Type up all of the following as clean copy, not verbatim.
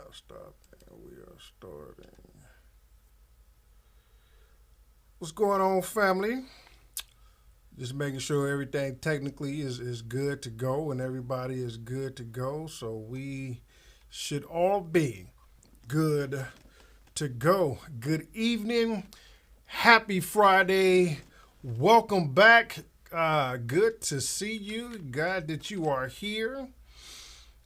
now stop and we are starting. What's going on, family? Just making sure everything technically is good to go and everybody is good to go. So we should all be good to go. Good evening. Happy Friday. Welcome back. Good to see you. Glad that you are here.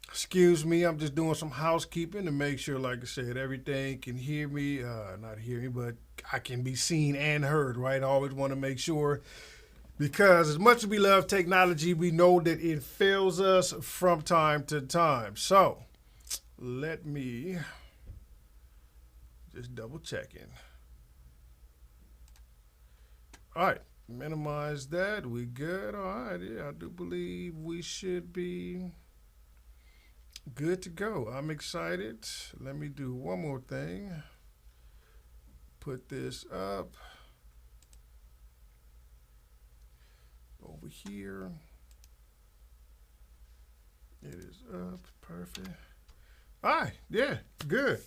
Excuse me, I'm just doing some housekeeping to make sure, like I said, everything can hear me. Not hear me, but I can be seen and heard, right? I always want to make sure, because as much as we love technology, we know that it fails us from time to time. So let me just double check in. All right, minimize that. We good? All right, yeah, I do believe we should be good to go. I'm excited. Let me do one more thing. Put this up over here. It is up. Perfect. All right. Yeah. Good.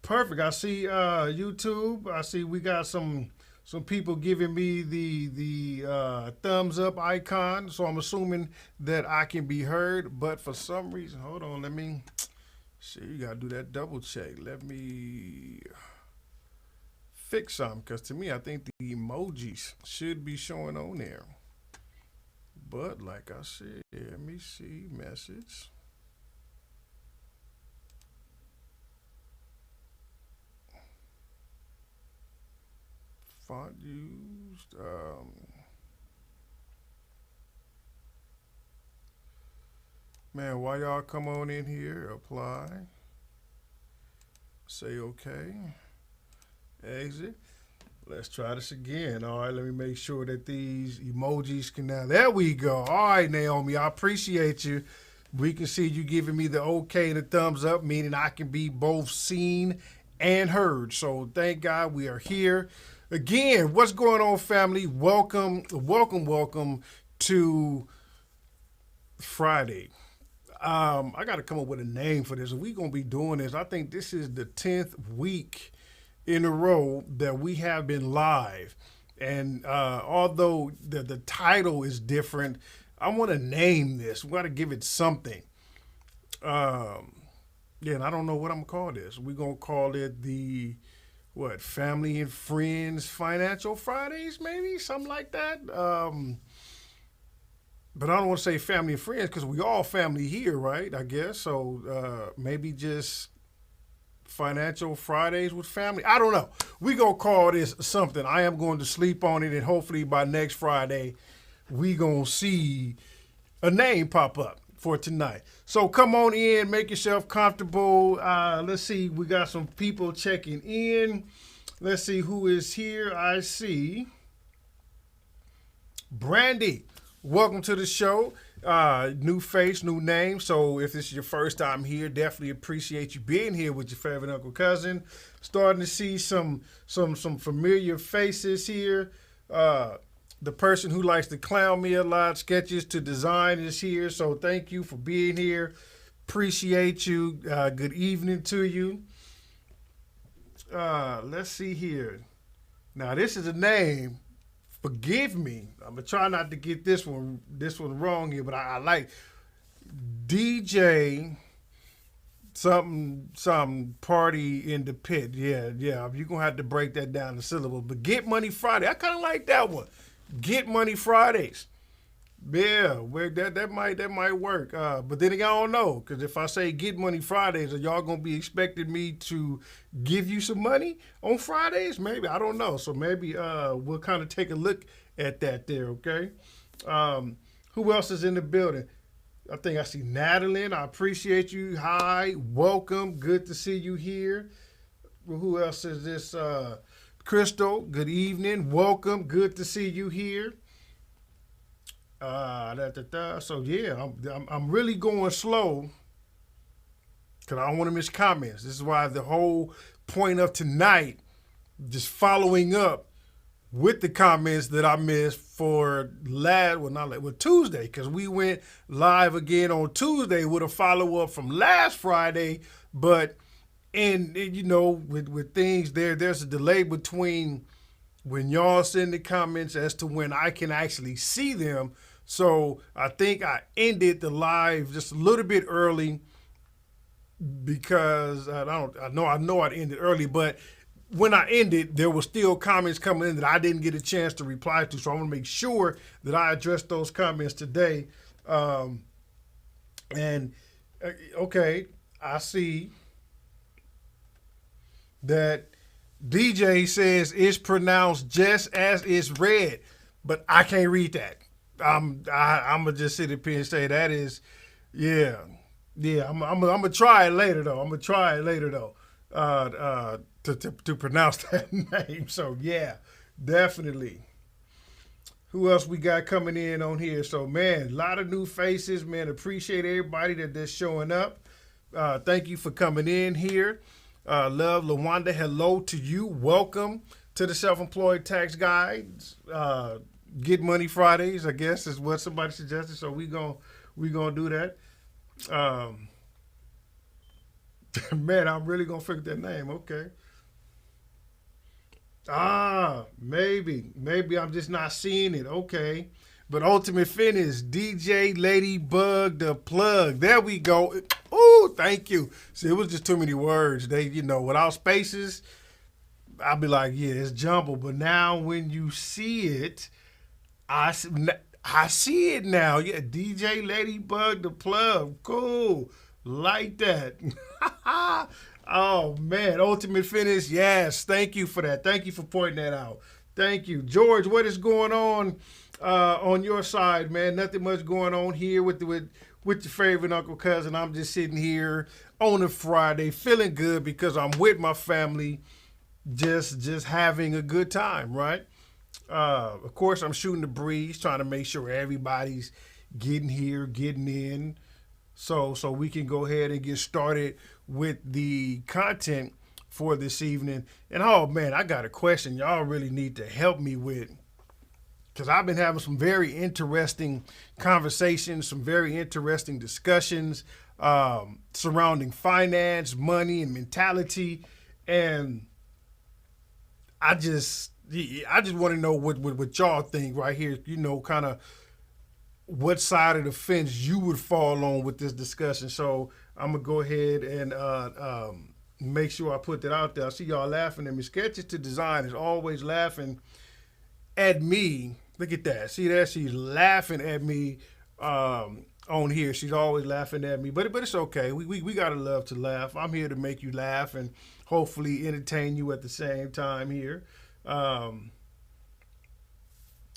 Perfect. I see YouTube. I see we got some people giving me the thumbs up icon, so I'm assuming that I can be heard. But for some reason, hold on, let me see. You gotta do that double check. Let me fix something, because to me, I think the emojis should be showing on there. But like I said, let me see message. Font used. Man, why y'all come on in here? Apply. Say okay. Exit. Let's try this again. All right, let me make sure that these emojis can now. There we go. All right, Naomi, I appreciate you. We can see you giving me the okay and the thumbs up, meaning I can be both seen and heard. So thank God we are here. Again, what's going on, family? Welcome to Friday. I got to come up with a name for this. We're going to be doing this. I think this is the 10th week in a row that we have been live. And although the title is different, I want to name this. We got to give it something. Yeah, and I don't know what I'm going to call this. We're going to call it the Family and Friends Financial Fridays, maybe something like that. But I don't want to say family and friends, because we all family here, right? I guess so. Maybe just Financial Fridays with family. I don't know. We gonna call this something. I am going to sleep on it, and hopefully by next Friday, we gonna see a name pop up for tonight. So come on in, make yourself comfortable. Let's see, we got some people checking in. Let's see who is here. I see Brandy. Welcome to the show. New face, new name. So if this is your first time here, definitely appreciate you being here with your favorite uncle cousin. Starting to see some familiar faces here. The person who likes to clown me a lot, Sketches to Design, is here. So thank you for being here. Appreciate you. Good evening to you. Let's see here. Now this is a name. Forgive me. I'm gonna try not to get this one wrong here, but I like DJ something party in the pit. Yeah. You're gonna have to break that down to syllables. But Get Money Friday. I kind of like that one. Get Money Fridays. Yeah, that might work. But then again, I don't know, because if I say Get Money Fridays, are y'all gonna be expecting me to give you some money on Fridays? Maybe, I don't know. So maybe we'll kind of take a look at that there. Okay. Who else is in the building? I think I see Natalie. I appreciate you. Hi, welcome. Good to see you here. Who else is this? Crystal. Good evening. Welcome. Good to see you here. So yeah, I'm really going slow because I don't want to miss comments. This is why the whole point of tonight, just following up with the comments that I missed for Tuesday, because we went live again on Tuesday with a follow-up from last Friday But and with things there's a delay between when y'all send the comments as to when I can actually see them. So I think I ended the live just a little bit early because I know I ended early, but when I ended, there were still comments coming in that I didn't get a chance to reply to. So I want to make sure that I address those comments today. Okay, I see that DJ says it's pronounced just as it's read, but I can't read that. I'm gonna just sit up here and say that is, yeah. I'm gonna try it later though. To pronounce that name. So yeah, definitely. Who else we got coming in on here? So man, a lot of new faces. Man, appreciate everybody that's showing up. Thank you for coming in here. Love LaWanda, hello to you. Welcome to the Self-Employed Tax Guides. Get Money Fridays, I guess, is what somebody suggested. So we gonna do that. Man, I'm really gonna figure that name. Okay. Maybe I'm just not seeing it. Okay. But Ultimate Finish, DJ Ladybug the plug. There we go. Ooh, thank you. See, it was just too many words. They, without spaces, I'll be like, yeah, it's jumbled. But now when you see it, I see it now. Yeah, DJ Ladybug the plug. Cool. Like that. Oh, man. Ultimate Finish. Yes. Thank you for that. Thank you for pointing that out. Thank you. George, what is going on your side, man? Nothing much going on here with your favorite uncle cousin. I'm just sitting here on a Friday feeling good because I'm with my family, just having a good time, right? Of course, I'm shooting the breeze, trying to make sure everybody's getting here, getting in, so we can go ahead and get started with the content for this evening. And oh man, I got a question y'all really need to help me with, because I've been having some very interesting conversations, some very interesting discussions surrounding finance, money, and mentality. And I just want to know what y'all think right here, kind of what side of the fence you would fall on with this discussion. So I'm going to go ahead and make sure I put that out there. I see y'all laughing at me. Sketches to Design is always laughing at me. Look at that. See that? She's laughing at me on here. She's always laughing at me. But it's okay. We got to love to laugh. I'm here to make you laugh and hopefully entertain you at the same time here. You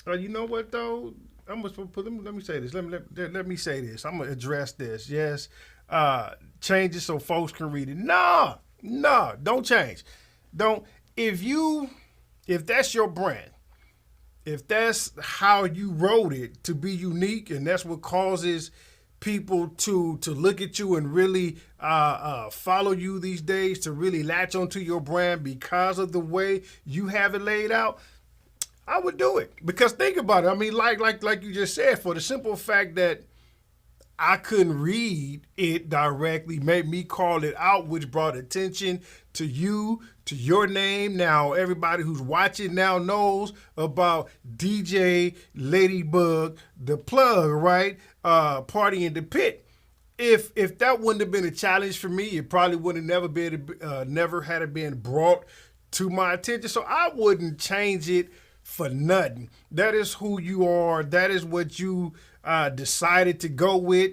know what, though? I'm going to put, let me say this. Let me say this. I'm going to address this. Yes. Change it so folks can read it. No, don't change. Don't. If that's your brand, if that's how you wrote it to be unique, and that's what causes people to look at you and really follow you these days, to really latch onto your brand because of the way you have it laid out, I would do it. Because think about it. I mean, like you just said, for the simple fact that I couldn't read it directly, made me call it out, which brought attention to you, to your name. Now, everybody who's watching now knows about DJ Ladybug, the plug, right? Party in the Pit. If that wouldn't have been a challenge for me, it probably would have never had it been brought to my attention. So I wouldn't change it for nothing. That is who you are. That is what you decided to go with.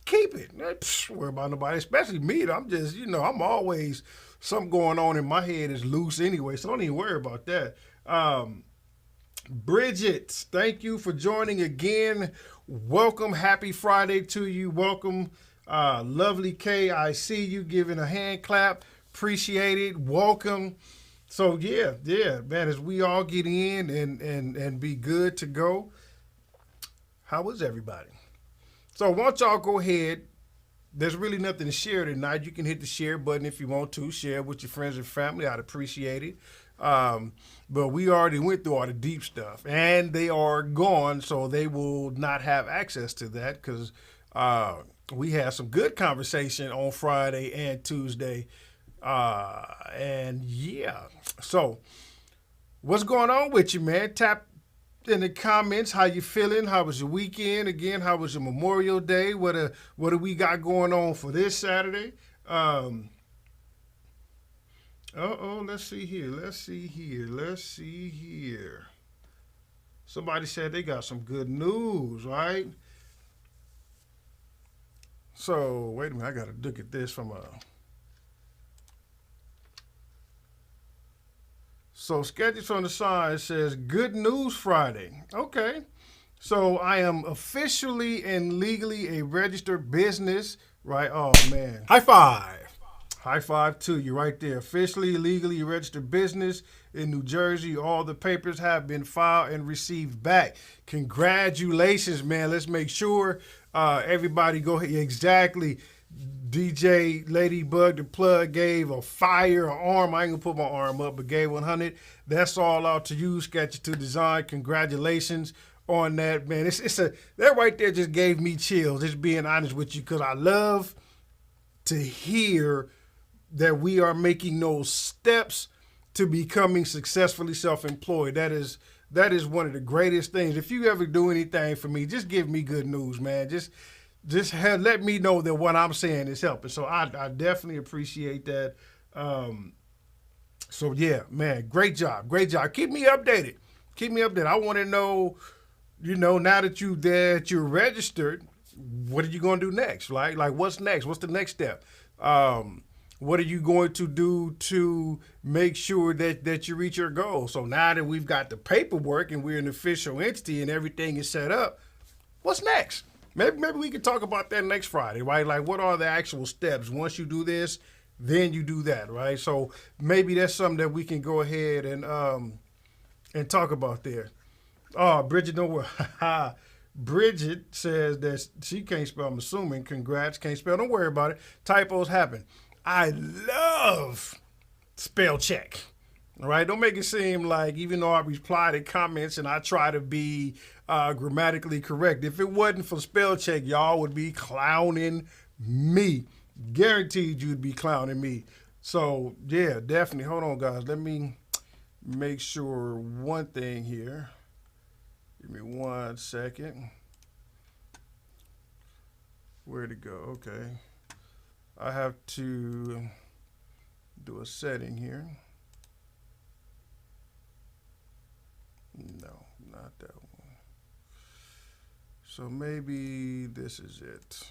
Keep it. Don't worry about nobody, especially me. I'm just, I'm always, something going on in my head is loose anyway, so don't even worry about that. Bridget, thank you for joining again. Welcome. Happy Friday to you. Welcome. Lovely K, I see you giving a hand clap. Appreciate it. Welcome. So yeah, man, as we all get in and be good to go. How was everybody? So why don't y'all go ahead. There's really nothing to share tonight. You can hit the share button if you want to. Share with your friends and family. I'd appreciate it. But we already went through all the deep stuff. And they are gone, so they will not have access to that because we had some good conversation on Friday and Tuesday. And yeah, so what's going on with you, man? Tap in the comments. How you feeling? How was your weekend? Again, how was your Memorial Day? What do we got going on for this Saturday? Let's see here. Somebody said they got some good news, right? So wait a minute, I gotta look at this from a. So Sketches on the Side says, good news Friday. Okay. So I am officially and legally a registered business, right? Oh, man. High five. High five to you right there. Officially, legally registered business in New Jersey. All the papers have been filed and received back. Congratulations, man. Let's make sure everybody go ahead. Exactly. DJ Ladybug the Plug gave a fire arm. I ain't gonna put my arm up, but gave 100. That's all out to you, Sketches to Design. Congratulations on that, man. That right there just gave me chills. Just being honest with you, because I love to hear that we are making those steps to becoming successfully self-employed. That is one of the greatest things. If you ever do anything for me, just give me good news, man. Just let me know that what I'm saying is helping. So I definitely appreciate that. So yeah, man, great job. Keep me updated. I want to know, now that you're registered, what are you going to do next? Right? Like what's next? What's the next step? What are you going to do to make sure that you reach your goal? So now that we've got the paperwork and we're an official entity and everything is set up, what's next? Maybe we can talk about that next Friday, right? Like, what are the actual steps? Once you do this, then you do that, right? So maybe that's something that we can go ahead and talk about there. Oh, Bridget, don't worry. Bridget says that she can't spell. I'm assuming. Congrats, can't spell. Don't worry about it. Typos happen. I love spell check. All right, don't make it seem like even though I reply to comments and I try to be grammatically correct, if it wasn't for spell check, y'all would be clowning me. Guaranteed you'd be clowning me. So yeah, definitely. Hold on, guys. Let me make sure one thing here. Give me 1 second. Where'd it go? Okay. I have to do a setting here. No, not that one. So maybe this is it.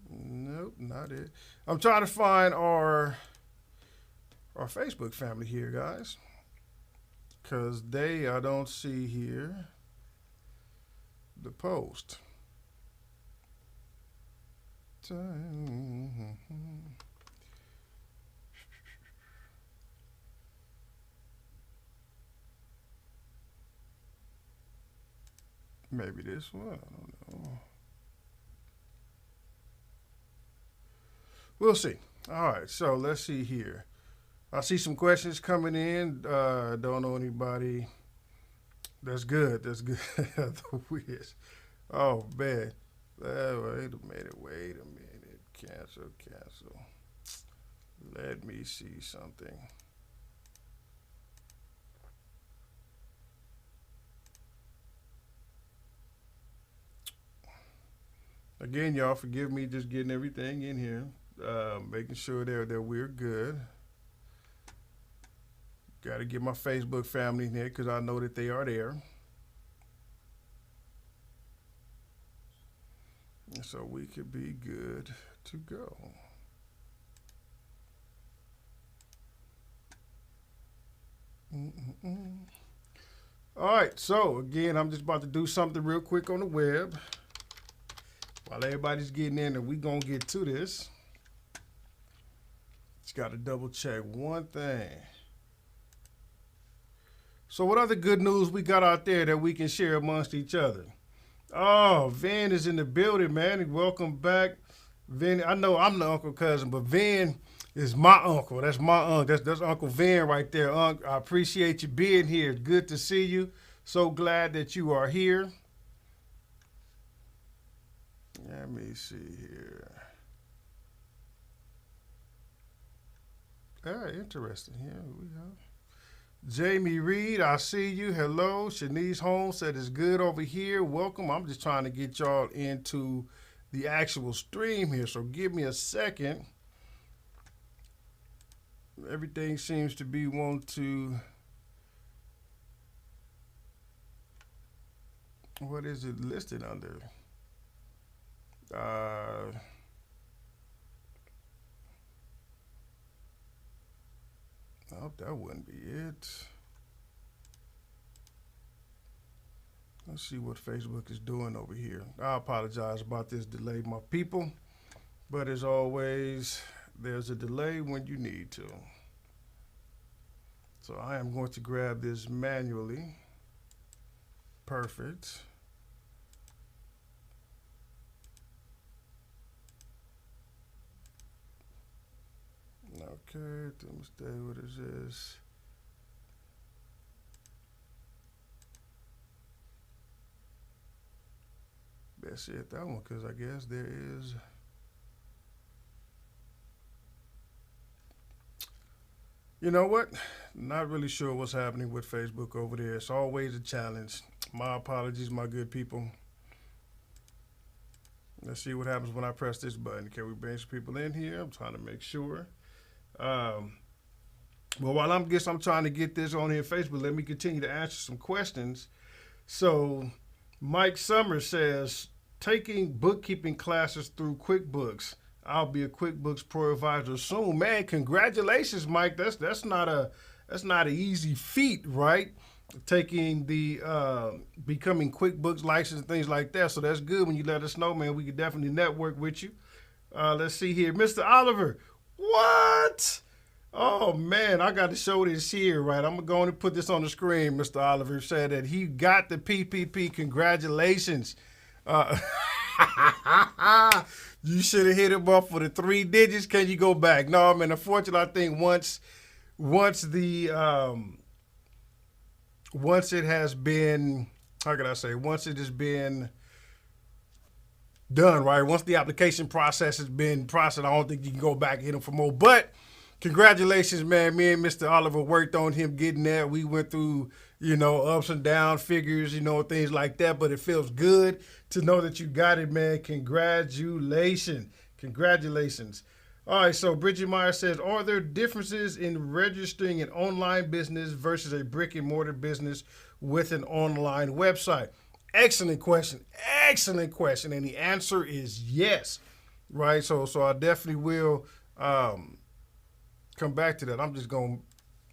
Nope, not it. I'm trying to find our Facebook family here, guys. Because I don't see here the post. Maybe this one, I don't know. We'll see. All right, so let's see here. I see some questions coming in. Don't know anybody. That's good. The Wiz. Oh, man. Wait a minute. Cancel. Let me see something. Again, y'all, forgive me just getting everything in here, making sure that we're good. Got to get my Facebook family in here because I know that they are there. So we could be good to go. All right, so again, I'm just about to do something real quick on the web. While everybody's getting in, and we're going to get to this. Just got to double check one thing. So what other good news we got out there that we can share amongst each other? Oh, Vin is in the building, man. Welcome back. Vin, I know I'm the uncle cousin, but Vin is my uncle. That's my uncle. That's Uncle Vin right there. Uncle, I appreciate you being here. Good to see you. So glad that you are here. Let me see here. Interesting. Here we go. Jamie Reed, I see you. Hello. Shanice Holmes said it's good over here. Welcome. I'm just trying to get y'all into the actual stream here, so give me a second. Everything seems to be wanting to... What is it listed under? Oh, that wouldn't be it. Let's see what Facebook is doing over here. I apologize about this delay, my people. But as always, there's a delay when you need to. So I am going to grab this manually. Perfect. Okay, let me stay. What is this? That's it, that one, because I guess there is. You know what? Not really sure what's happening with Facebook over there. It's always a challenge. My apologies, my good people. Let's see what happens when I press this button. Can we bring some people in here? I'm trying to make sure. Well, while I'm trying to get this on here on Facebook, let me continue to answer some questions. So Mike Summers says, taking bookkeeping classes through QuickBooks. I'll be a QuickBooks Pro Advisor soon. Man, congratulations, Mike. That's not an easy feat, right? Taking the becoming QuickBooks license and things like that. So that's good when you let us know, man. We can definitely network with you. Let's see here. Mr. Oliver, what? Oh, man, I got to show this here, right? I'm going to put this on the screen. Mr. Oliver said that he got the PPP. Congratulations. You should have hit him up for the 3 digits. Can you go back? No, man, unfortunately, I think once it has been, how can I say, once it has been done, right? Once the application process has been processed, I don't think you can go back and hit him for more. But congratulations, man. Me and Mr. Oliver worked on him getting there. We went through, ups and down figures, things like that. But it feels good to know that you got it, man. Congratulations. Congratulations. All right, so Bridget Meyer says, are there differences in registering an online business versus a brick-and-mortar business with an online website? Excellent question. Excellent question. And the answer is yes, right? So I definitely will come back to that. I'm just going to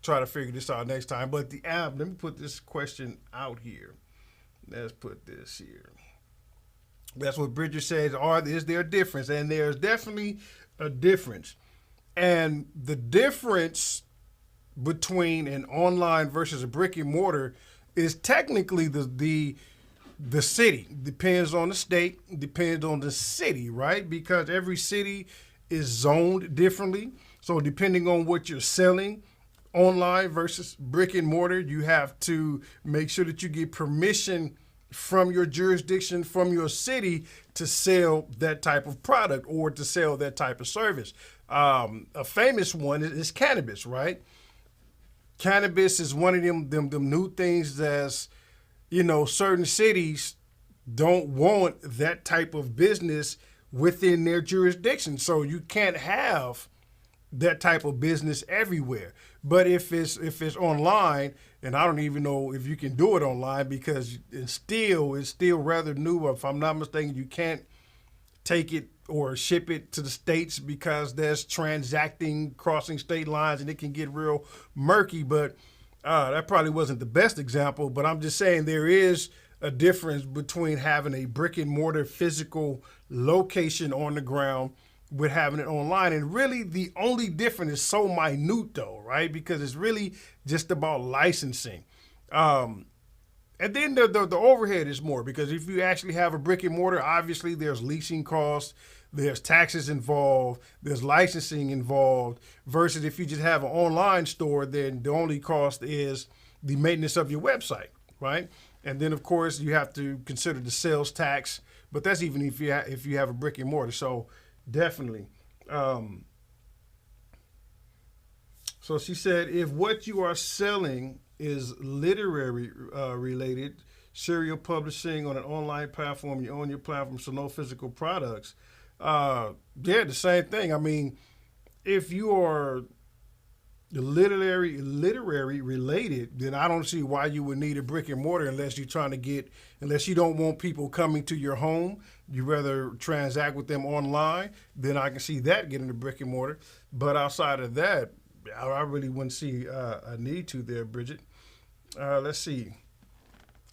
try to figure this out next time. But the app, let me put this question out here. Let's put this here. That's what Bridget says. Is there a difference? And there's definitely a difference. And the difference between an online versus a brick and mortar is technically the city. Depends on the state, depends on the city, right? Because every city is zoned differently. So depending on what you're selling, online versus brick and mortar, you have to make sure that you get permission from your jurisdiction, from your city, to sell that type of product or to sell that type of service. A famous one is cannabis, right? Cannabis is one of them new things that's, certain cities don't want that type of business within their jurisdiction. So you can't have that type of business everywhere. But if it's online, and I don't even know if you can do it online because it's still rather new. If I'm not mistaken, you can't take it or ship it to the States because there's transacting, crossing state lines, and it can get real murky. But that probably wasn't the best example, but I'm just saying there is a difference between having a brick and mortar physical location on the ground with having it online. And really the only difference is so minute though, right? Because it's really just about licensing. And then the overhead is more, because if you actually have a brick and mortar, obviously there's leasing costs, there's taxes involved, there's licensing involved, versus if you just have an online store, then the only cost is the maintenance of your website, right? And then, of course, you have to consider the sales tax, but that's even if you have a brick and mortar. So definitely. So she said, if what you are selling is literary related, serial publishing on an online platform, you own your platform, so no physical products. Yeah, the same thing. I mean, if you are literary related, then I don't see why you would need a brick and mortar unless you don't want people coming to your home. You rather transact with them online, then I can see that getting the brick and mortar. But outside of that, I really wouldn't see a need to there, Bridget. Let's see.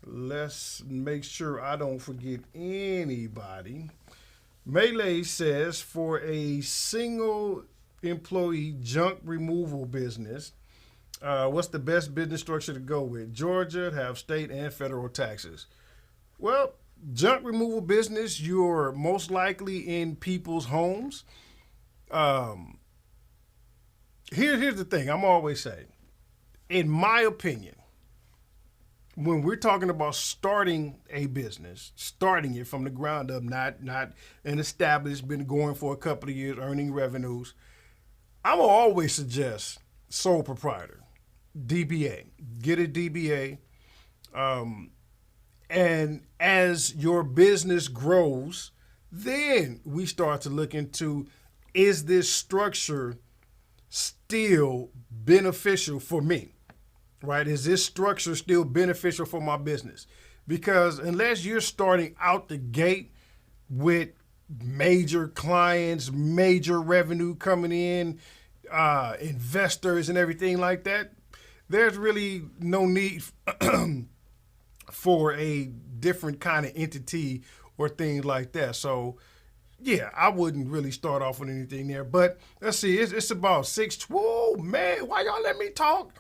Let's make sure I don't forget anybody. Melee says, for a single employee junk removal business, what's the best business structure to go with? Georgia, have state and federal taxes. Well, junk removal business, you're most likely in people's homes. Here's the thing I'm always saying. In my opinion, when we're talking about starting a business, starting it from the ground up, not an established, been going for a couple of years, earning revenues, I'm going to always suggest sole proprietor, DBA. Get a DBA. And as your business grows, then we start to look into, is this structure still beneficial for me? Right? Is this structure still beneficial for my business? Because unless you're starting out the gate with major clients, major revenue coming in, investors and everything like that, there's really no need for a different kind of entity or things like that. So yeah, I wouldn't really start off with anything there. But let's see, it's about 6. Whoa, man, why y'all let me talk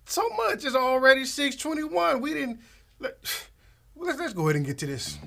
so much? It's already 6:21. We didn't. Let's go ahead and get to this.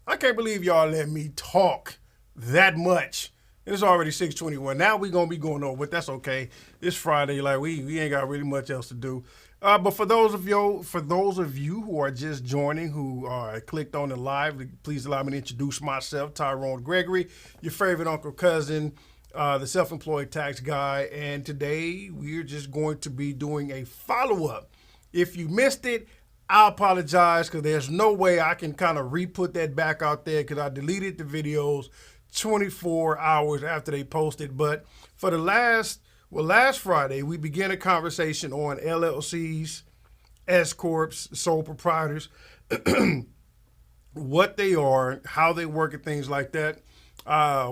I can't believe y'all let me talk that much. It's already 6:21. Now we're gonna be going over, but that's okay. It's Friday, like we ain't got really much else to do. But for those of you who are just joining, who clicked on the live, please allow me to introduce myself, Tyrone Gregory, your favorite uncle cousin, the self-employed tax guy, and today we're just going to be doing a follow-up. If you missed it, I apologize, because there's no way I can kind of re-put that back out there, because I deleted the videos 24 hours after they posted. But for the last Friday, we began a conversation on LLCs, S-corps, sole proprietors, what they are, how they work, and things like that.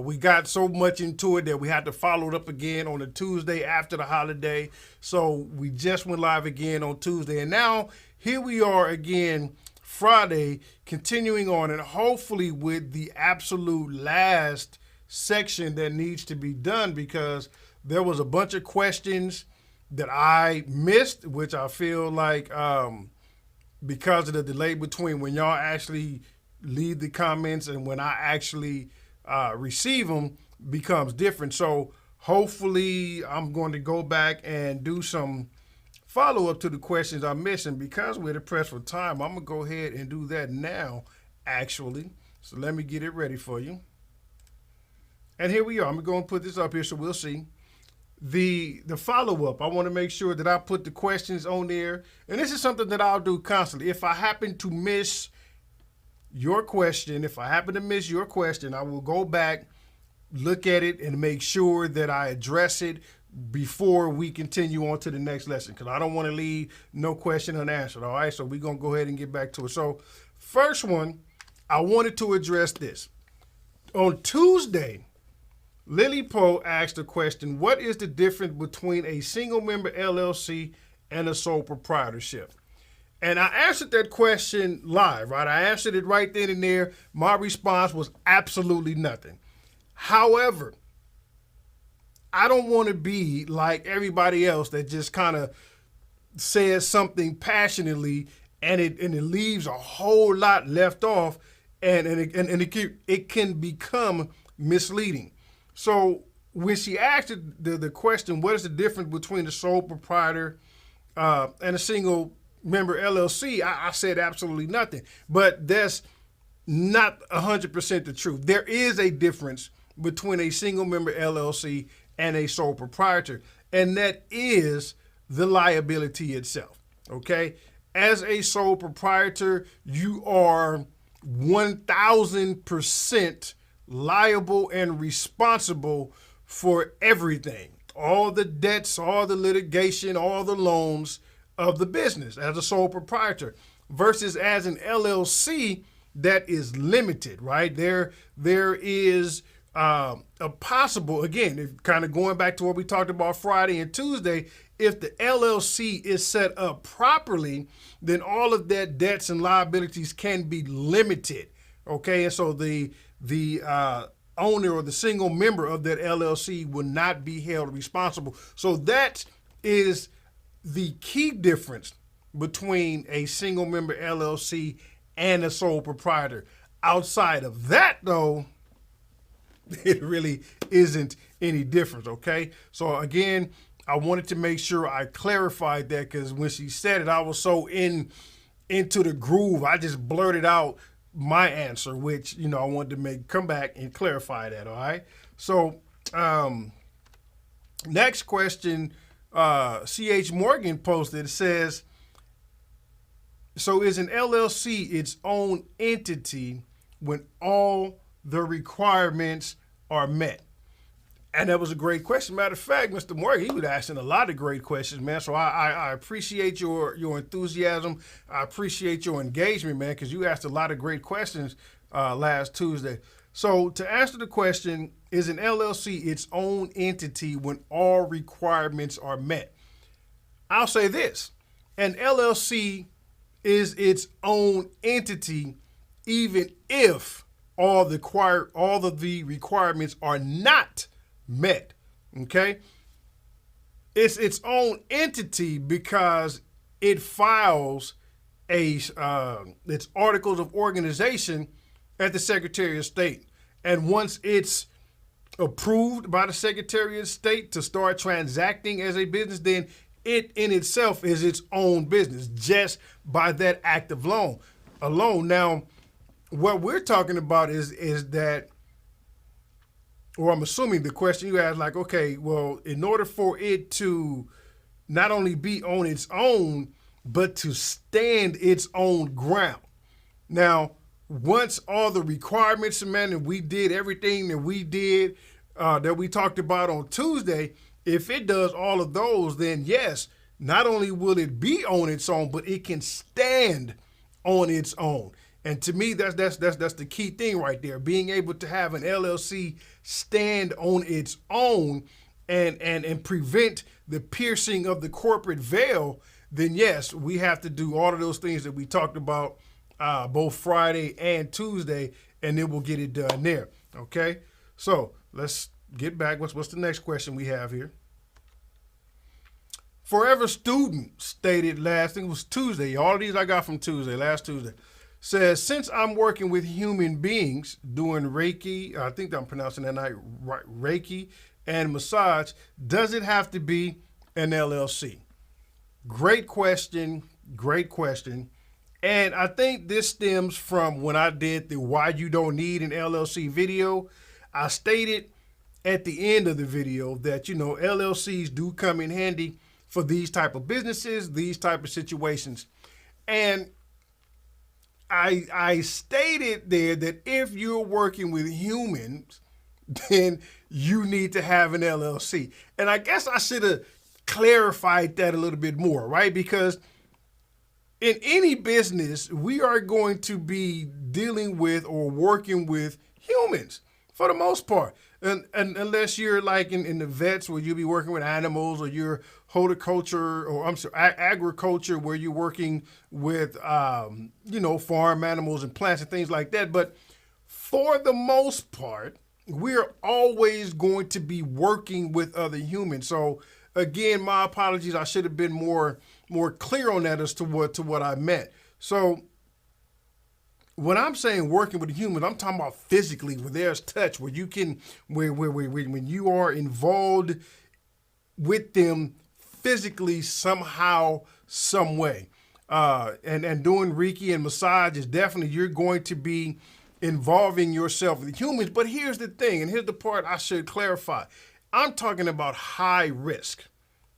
We got so much into it that we had to follow it up again on the Tuesday after the holiday. So we just went live again on Tuesday. And now here we are again Friday, continuing on, and hopefully with the absolute last section that needs to be done, because there was a bunch of questions that I missed, which I feel like because of the delay between when y'all actually leave the comments and when I actually receive them becomes different. So hopefully I'm going to go back and do some follow-up to the questions I'm missing. Because we're pressed for time, I'm going to go ahead and do that now, actually. So let me get it ready for you. And here we are. I'm going to put this up here so we'll see. The follow-up, I want to make sure that I put the questions on there. And this is something that I'll do constantly. If I happen to miss your question, I will go back, look at it, and make sure that I address it before we continue on to the next lesson, because I don't want to leave no question unanswered. All right, so we're going to go ahead and get back to it. So first one, I wanted to address this. On Tuesday, Lily Poe asked a question: what is the difference between a single member LLC and a sole proprietorship? And I answered that question live, right? I answered it right then and there. My response was absolutely nothing. However, I don't want to be like everybody else that just kind of says something passionately and it leaves a whole lot left off, and it can become misleading. So when she asked the question, what is the difference between a sole proprietor and a single member LLC, I said absolutely nothing. But that's not 100% the truth. There is a difference between a single member LLC and a sole proprietor, and that is the liability itself. Okay? As a sole proprietor, you are 1,000% liable and responsible for everything. All the debts, all the litigation, all the loans of the business as a sole proprietor, versus as an LLC that is limited, right? There is a possible, again, kind of going back to what we talked about Friday and Tuesday, if the LLC is set up properly, then all of that debts and liabilities can be limited, okay? And so the owner or the single member of that LLC will not be held responsible. So that is the key difference between a single member LLC and a sole proprietor. Outside of that, though, it really isn't any difference, okay? So again, I wanted to make sure I clarified that, because when she said it, I was so into the groove, I just blurted out my answer, which, I wanted to come back and clarify that, all right? So next question, C.H. Morgan posted, says, so is an LLC its own entity when all the requirements are met? And that was a great question. Matter of fact, Mr. Morgan, he was asking a lot of great questions, man. So I appreciate your enthusiasm. I appreciate your engagement, man, because you asked a lot of great questions last Tuesday. So to answer the question, is an LLC its own entity when all requirements are met? I'll say this: an LLC is its own entity even if all of the requirements are not met, okay? It's its own entity because it files its articles of organization at the Secretary of State. And once it's approved by the Secretary of State to start transacting as a business, then it in itself is its own business just by that act of alone. Now, what we're talking about is that, or I'm assuming the question you asked, like, okay, well, in order for it to not only be on its own, but to stand its own ground. Now, once all the requirements are met and we did everything that we did, that we talked about on Tuesday, if it does all of those, then yes, not only will it be on its own, but it can stand on its own. And to me, that's the key thing right there. Being able to have an LLC stand on its own and prevent the piercing of the corporate veil, then yes, we have to do all of those things that we talked about both Friday and Tuesday, and then we'll get it done there. Okay, so let's get back. What's the next question we have here? Forever Student stated last, I think it was Tuesday. All of these I got from last Tuesday. Says, since I'm working with human beings doing Reiki, I think I'm pronouncing that right, Reiki and massage, does it have to be an LLC? Great question. And I think this stems from when I did the Why You Don't Need an LLC video. I stated at the end of the video that, LLCs do come in handy for these type of businesses, these type of situations. And I stated there that if you're working with humans, then you need to have an LLC. And I guess I should have clarified that a little bit more, right? Because in any business, we are going to be dealing with or working with humans for the most part. And unless you're like in the vets where you'll be working with animals, or you're horticulture, or agriculture where you're working with, farm animals and plants and things like that. But for the most part, we're always going to be working with other humans. So again, my apologies. I should have been more clear on that as to what I meant. So when I'm saying working with humans, I'm talking about physically, where there's touch, where you can, where when you are involved with them physically somehow, some way. And doing Reiki and massage is definitely, you're going to be involving yourself with humans. But here's the thing, and here's the part I should clarify. I'm talking about high risk,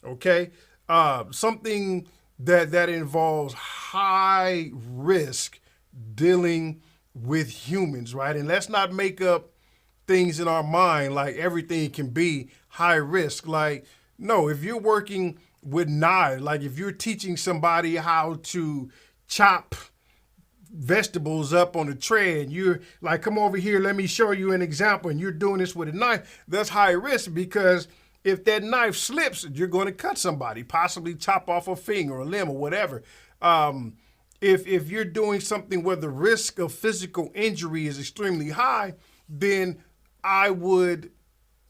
okay? Something that involves high risk dealing with humans, right? And let's not make up things in our mind like everything can be high risk. Like, no, if you're working with knives, like if you're teaching somebody how to chop vegetables up on a tray and you're like, come over here, let me show you an example, and you're doing this with a knife, that's high risk, because if that knife slips, you're going to cut somebody, possibly chop off a finger or a limb or whatever. If you're doing something where the risk of physical injury is extremely high, then I would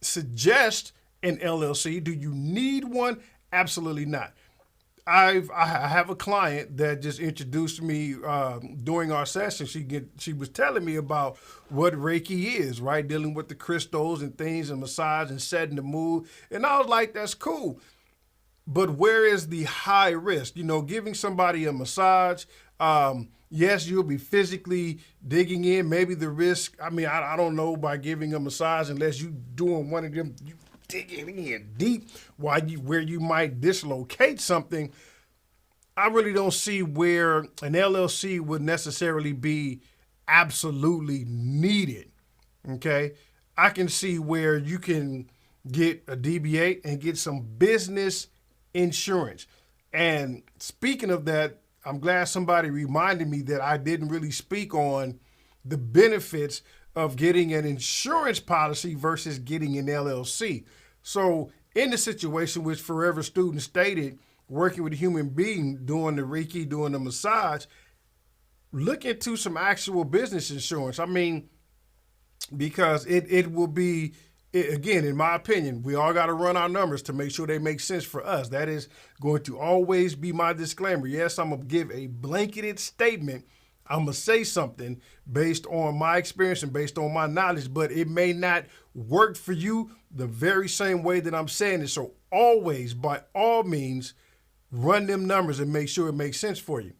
suggest an LLC. Do you need one? Absolutely not. I have a client that just introduced me during our session. She was telling me about what Reiki is, right? Dealing with the crystals and things and massage and setting the mood. And I was like, that's cool. But where is the high risk? You know, giving somebody a massage, yes, you'll be physically digging in. Maybe the risk, I don't know, by giving a massage, unless you doing one of them, you digging in deep where you might dislocate something. I really don't see where an LLC would necessarily be absolutely needed, okay? I can see where you can get a DBA and get some business insurance. And speaking of that, I'm glad somebody reminded me that I didn't really speak on the benefits of getting an insurance policy versus getting an LLC. So in the situation which Forever Student stated, working with a human being, doing the Reiki, doing the massage, look into some actual business insurance. Because it will be, again, in my opinion, we all got to run our numbers to make sure they make sense for us. That is going to always be my disclaimer. Yes, I'm going to give a blanketed statement. I'm going to say something based on my experience and based on my knowledge, but it may not work for you the very same way that I'm saying it. So always, by all means, run them numbers and make sure it makes sense for you.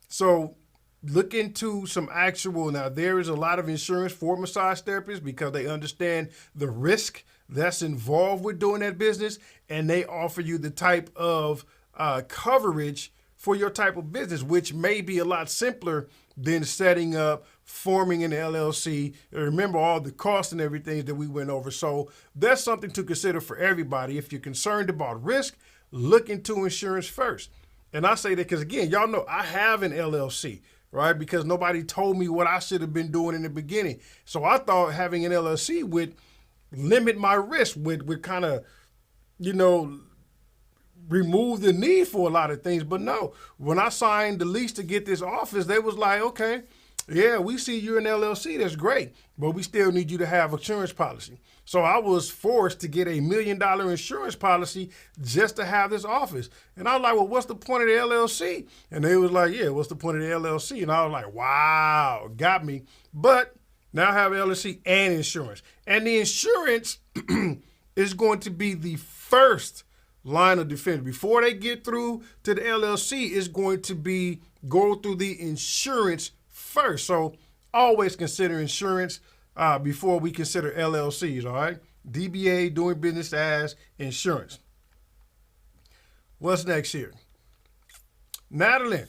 So look into some actual, now there is a lot of insurance for massage therapists because they understand the risk that's involved with doing that business, and they offer you the type of coverage for your type of business, which may be a lot simpler than setting up, forming an LLC. And remember all the costs and everything that we went over. So that's something to consider for everybody. If you're concerned about risk, look into insurance first. And I say that because, again, y'all know I have an LLC, right? Because nobody told me what I should have been doing in the beginning. So I thought having an LLC would limit my risk, would kind of, remove the need for a lot of things. But no, when I signed the lease to get this office, they was like, okay, yeah, we see you're an LLC. That's great. But we still need you to have insurance policy. So I was forced to get $1 million insurance policy just to have this office. And I was like, well, what's the point of the LLC? And they was like, yeah, what's the point of the LLC? And I was like, wow, got me. But now I have LLC and insurance. And the insurance is going to be the first line of defense. Before they get through to the LLC, it's going to be go through the insurance first. So always consider insurance before we consider LLCs, all right? DBA, doing business as insurance. What's next here? Madeline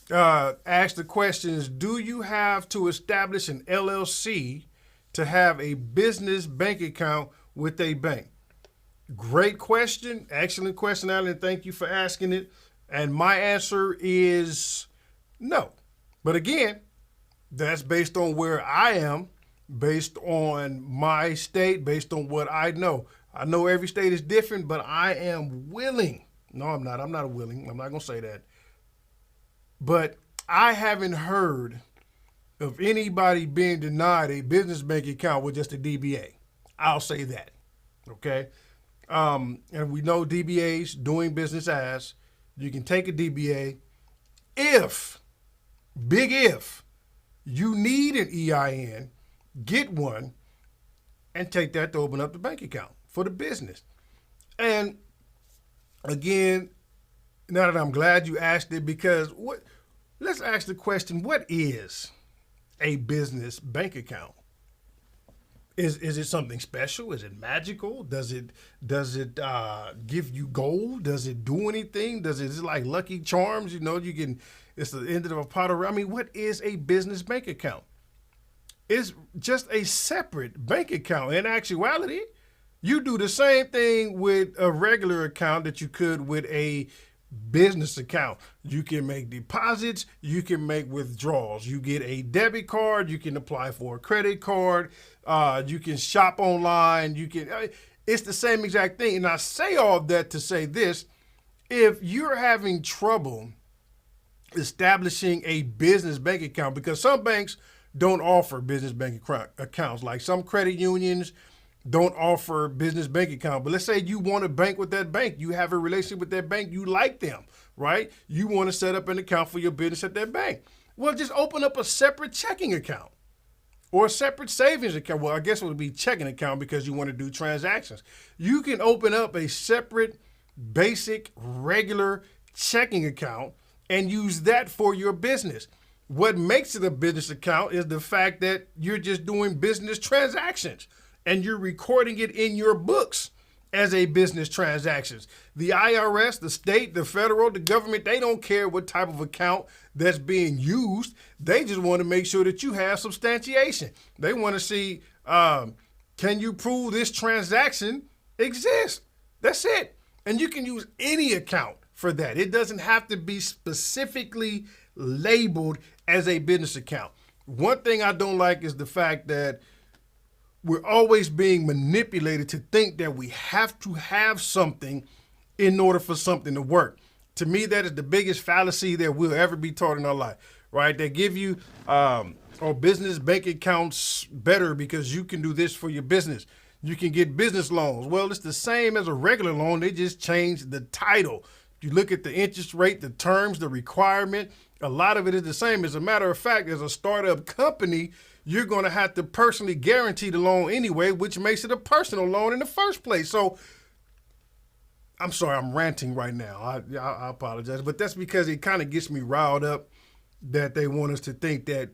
asked the questions, do you have to establish an LLC to have a business bank account with a bank? Great question. Excellent question, Alan. Thank you for asking it. And my answer is no. But again, that's based on where I am, based on my state, based on what I know. I know every state is different, but I am willing. No, I'm not. I'm not willing. I'm not going to say that. But I haven't heard of anybody being denied a business bank account with just a DBA. I'll say that. Okay. And we know DBAs, doing business as, you can take a DBA if, big if, you need an EIN, get one, and take that to open up the bank account for the business. And again, now that I'm glad you asked it, because let's ask the question, what is a business bank account? Is it something special? Is it magical? Does it give you gold? Does it do anything? Is it like Lucky Charms? It's the end of a pot of. I mean, what is a business bank account? It's just a separate bank account. In actuality, you do the same thing with a regular account that you could with a business account. You can make deposits, you can make withdrawals, you get a debit card, you can apply for a credit card, you can shop online, it's the same exact thing. And I say all of that to say this: if you're having trouble establishing a business bank account, because some banks don't offer business bank accounts, like some credit unions don't offer business bank account. But let's say you want to bank with that bank. You have a relationship with that bank. You like them, right? You want to set up an account for your business at that bank. Well, just open up a separate checking account or a separate savings account. Well, I guess it would be checking account because you want to do transactions. You can open up a separate, basic, regular checking account and use that for your business. What makes it a business account is the fact that you're just doing business transactions, and you're recording it in your books as a business transactions. The IRS, the state, the federal, the government, they don't care what type of account that's being used. They just want to make sure that you have substantiation. They want to see, can you prove this transaction exists? That's it. And you can use any account for that. It doesn't have to be specifically labeled as a business account. One thing I don't like is the fact that we're always being manipulated to think that we have to have something in order for something to work. To me, that is the biggest fallacy that we'll ever be taught in our life, right? They give you business bank accounts better because you can do this for your business. You can get business loans. Well, it's the same as a regular loan. They just changed the title. You look at the interest rate, the terms, the requirement, a lot of it is the same. As a matter of fact, as a startup company, you're going to have to personally guarantee the loan anyway, which makes it a personal loan in the first place. So I'm sorry, I'm ranting right now. I apologize, but that's because it kind of gets me riled up that they want us to think that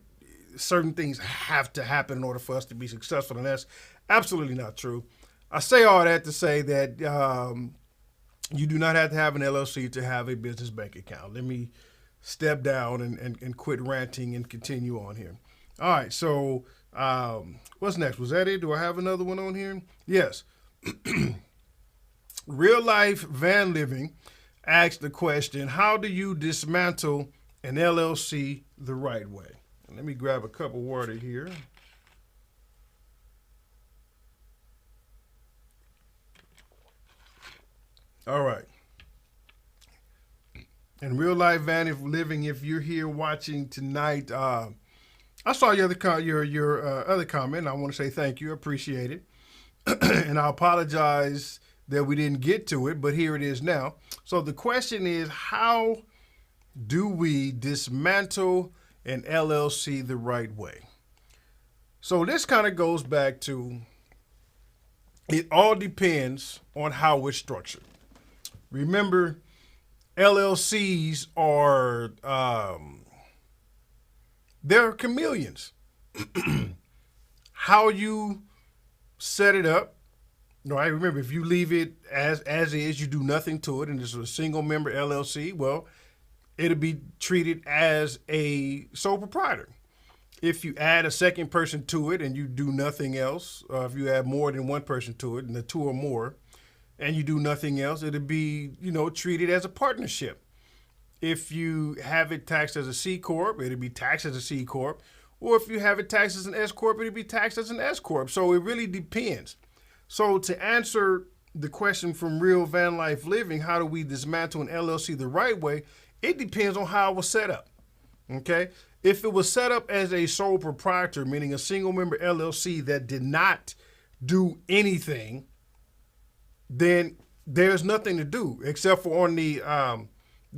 certain things have to happen in order for us to be successful, and that's absolutely not true. I say all that to say that you do not have to have an LLC to have a business bank account. Let me step down and quit ranting and continue on here. All right, so what's next? Was that it? Do I have another one on here? Yes. Real Life Van Living asked the question, how do you dismantle an LLC the right way? And let me grab a cup of water here. All right. And Real Life Van Living, if you're here watching tonight, I saw your other comment. I want to say thank you. Appreciate it. And I apologize that we didn't get to it, but here it is now. So the question is, how do we dismantle an LLC the right way? So this kind of goes back to, it all depends on how it's structured. Remember, LLCs are, they're chameleons. How you set it up, right? Remember, if you leave it as is, you do nothing to it, and it's a single member LLC, well, it'll be treated as a sole proprietor. If you add a second person to it and you do nothing else, if you add more than one person to it, and the two or more, and you do nothing else, it'll be, treated as a partnership. If you have it taxed as a C Corp, it'll be taxed as a C Corp. Or if you have it taxed as an S Corp, it'll be taxed as an S Corp. So it really depends. So to answer the question from Real Van Life Living, how do we dismantle an LLC the right way? It depends on how it was set up, okay? If it was set up as a sole proprietor, meaning a single member LLC that did not do anything, then there's nothing to do except for on the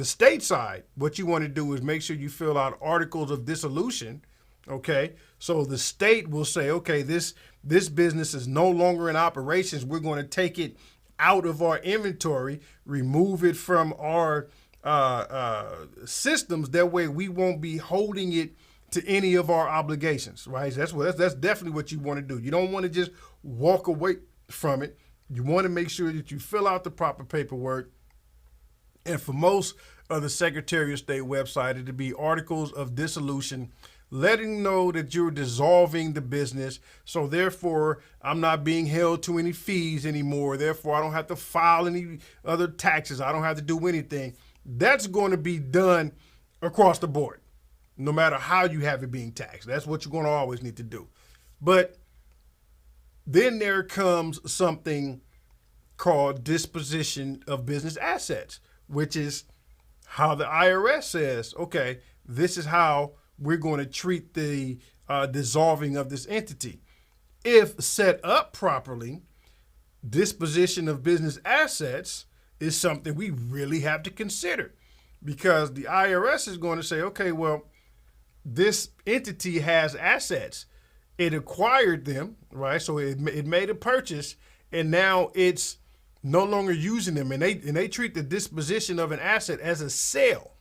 state side. What you want to do is make sure you fill out articles of dissolution, Okay, so the state will say, okay, this business is no longer in operations. We're going to take it out of our inventory, remove it from our systems. That way, we won't be holding it to any of our obligations. Right? That's definitely what you want to do. You don't want to just walk away from it. You want to make sure that you fill out the proper paperwork. And for most of the Secretary of State website, it'll be articles of dissolution, letting know that you're dissolving the business. So therefore, I'm not being held to any fees anymore. Therefore, I don't have to file any other taxes. I don't have to do anything. That's going to be done across the board, no matter how you have it being taxed. That's what you're going to always need to do. But then there comes something called disposition of business assets, which is how the IRS says, okay, this is how we're going to treat the dissolving of this entity. If set up properly, disposition of business assets is something we really have to consider, because the IRS is going to say, okay, well, this entity has assets. It acquired them, right? So it made a purchase, and now it's no longer using them, and they treat the disposition of an asset as a sale.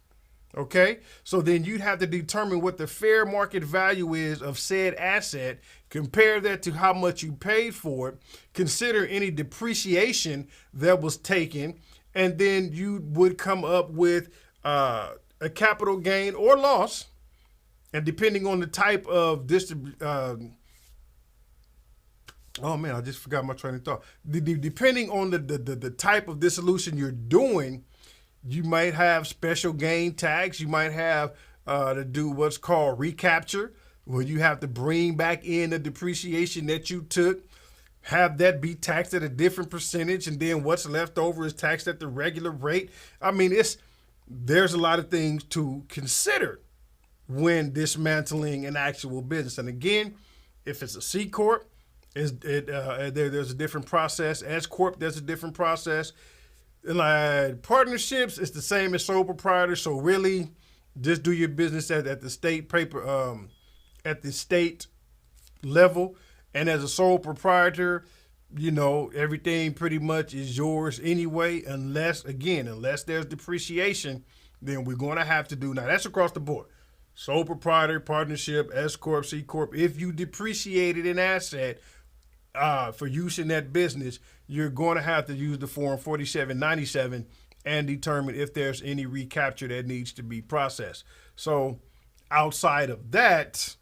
Okay, so then you'd have to determine what the fair market value is of said asset, compare that to how much you paid for it, consider any depreciation that was taken, and then you would come up with a capital gain or loss. And depending on the type of oh man, I just forgot my train of thought. Depending on the type of dissolution you're doing, you might have special gain tax. You might have to do what's called recapture, where you have to bring back in the depreciation that you took, have that be taxed at a different percentage, and then what's left over is taxed at the regular rate. I mean, there's a lot of things to consider when dismantling an actual business. And again, if it's a C Corp, there's a different process. S Corp, there's a different process. Like partnerships, it's the same as sole proprietor. So really, just do your business at the state at the state level. And as a sole proprietor, everything pretty much is yours anyway, unless there's depreciation, then we're going to have to do. Now that's across the board. Sole proprietor, partnership, S Corp, C Corp. If you depreciated an asset for use in that business, you're going to have to use the Form 4797 and determine if there's any recapture that needs to be processed. So outside of that,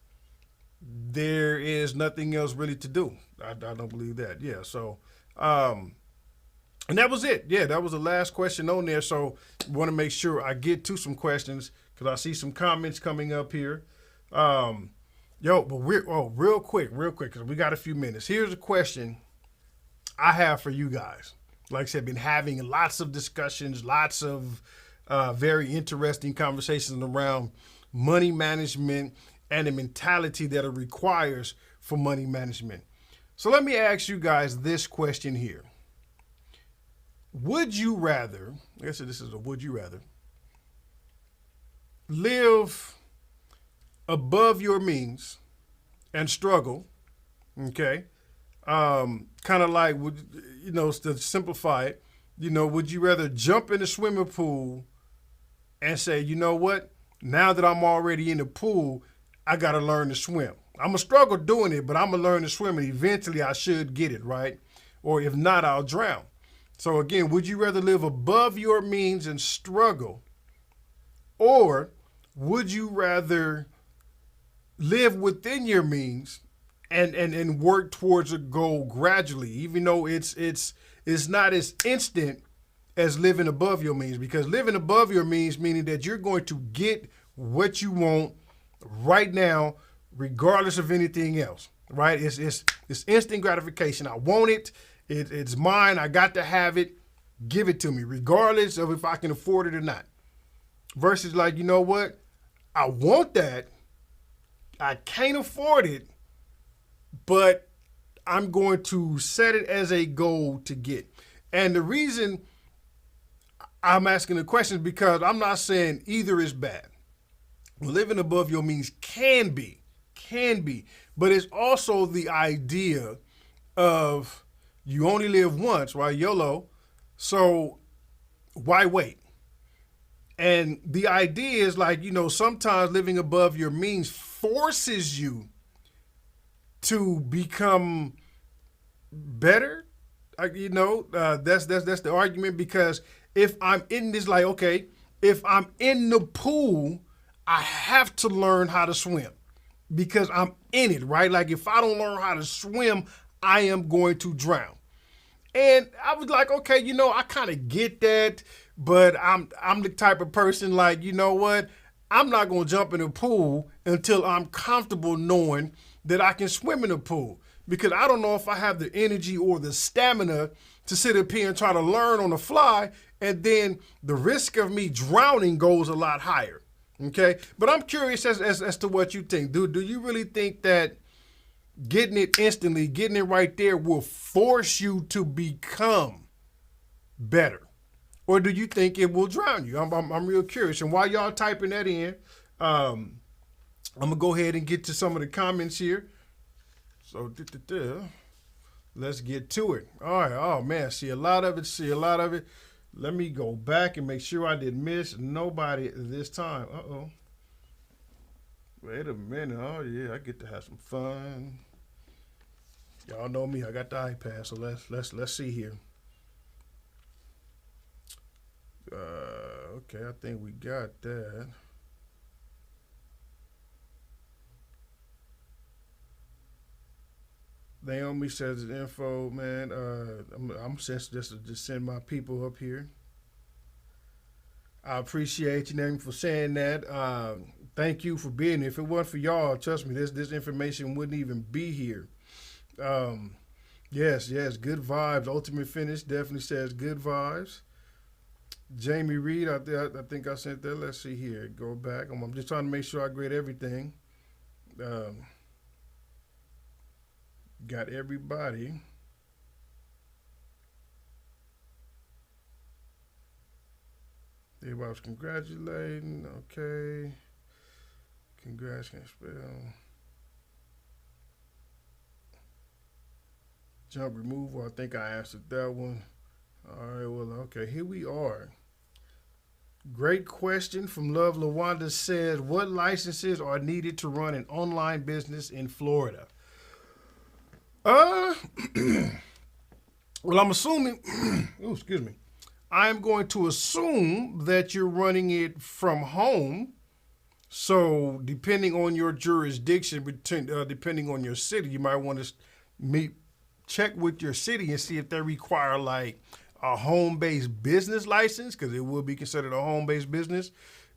there is nothing else really to do. I don't believe that. Yeah. So, and that was it. Yeah, that was the last question on there. So I want to make sure I get to some questions because I see some comments coming up here. But real quick, because we got a few minutes. Here's a question I have for you guys. Like I said, been having lots of discussions, lots of very interesting conversations around money management and the mentality that it requires for money management. So let me ask you guys this question here. Would you rather, I guess this is a would you rather, live above your means and struggle, okay? Kind of like, to simplify it, would you rather jump in the swimming pool and say, you know what, now that I'm already in the pool, I got to learn to swim. I'm going to struggle doing it, but I'm going to learn to swim, and eventually I should get it, right? Or if not, I'll drown. So again, would you rather live above your means and struggle, or would you rather live within your means and work towards a goal gradually, even though it's not as instant as living above your means? Because living above your means, meaning that you're going to get what you want right now, regardless of anything else, right? It's instant gratification. I want it. It's mine. I got to have it. Give it to me, regardless of if I can afford it or not. Versus like, you know what? I want that. I can't afford it, but I'm going to set it as a goal to get. And the reason I'm asking the question is because I'm not saying either is bad. Living above your means can be can be. But it's also the idea of you only live once, right? YOLO. So why wait? And the idea is like, sometimes living above your means forces you to become better. That's the argument, because if I'm in this, like, okay, if I'm in the pool, I have to learn how to swim because I'm in it, right? Like if I don't learn how to swim, I am going to drown. And I was like, okay, I kind of get that, but I'm the type of person like, you know what? I'm not going to jump in the pool until I'm comfortable knowing that I can swim in the pool, because I don't know if I have the energy or the stamina to sit up here and try to learn on the fly, and then the risk of me drowning goes a lot higher. Okay, but I'm curious as to what you think. Do you really think that getting it instantly, getting it right there will force you to become better? Or do you think it will drown you? I'm real curious. And while y'all typing that in, I'm going to go ahead and get to some of the comments here. So let's get to it. All right. Oh, man. See a lot of it. Let me go back and make sure I didn't miss nobody this time. Uh-oh. Wait a minute. Oh, yeah. I get to have some fun. Y'all know me. I got the iPad, so let's see here. Okay, I think we got that. Naomi says the info, man. I'm just to send my people up here. I appreciate you, Naomi, for saying that. Thank you for being here. If it wasn't for y'all, trust me, this information wouldn't even be here. Yes, good vibes. Ultimate Finish definitely says good vibes. Jamie Reed, I think I sent that. Let's see here. Go back. I'm just trying to make sure I grade everything. Got everybody. Everybody was congratulating. Okay. Congrats, can spell. Jump removal, I think I answered that one. All right, well, okay, here we are. Great question from Love Lawanda says, what licenses are needed to run an online business in Florida? Well, I'm assuming, excuse me. I'm going to assume that you're running it from home. So depending on your jurisdiction, depending on your city, you might want to check with your city and see if they require like a home-based business license, because it will be considered a home-based business.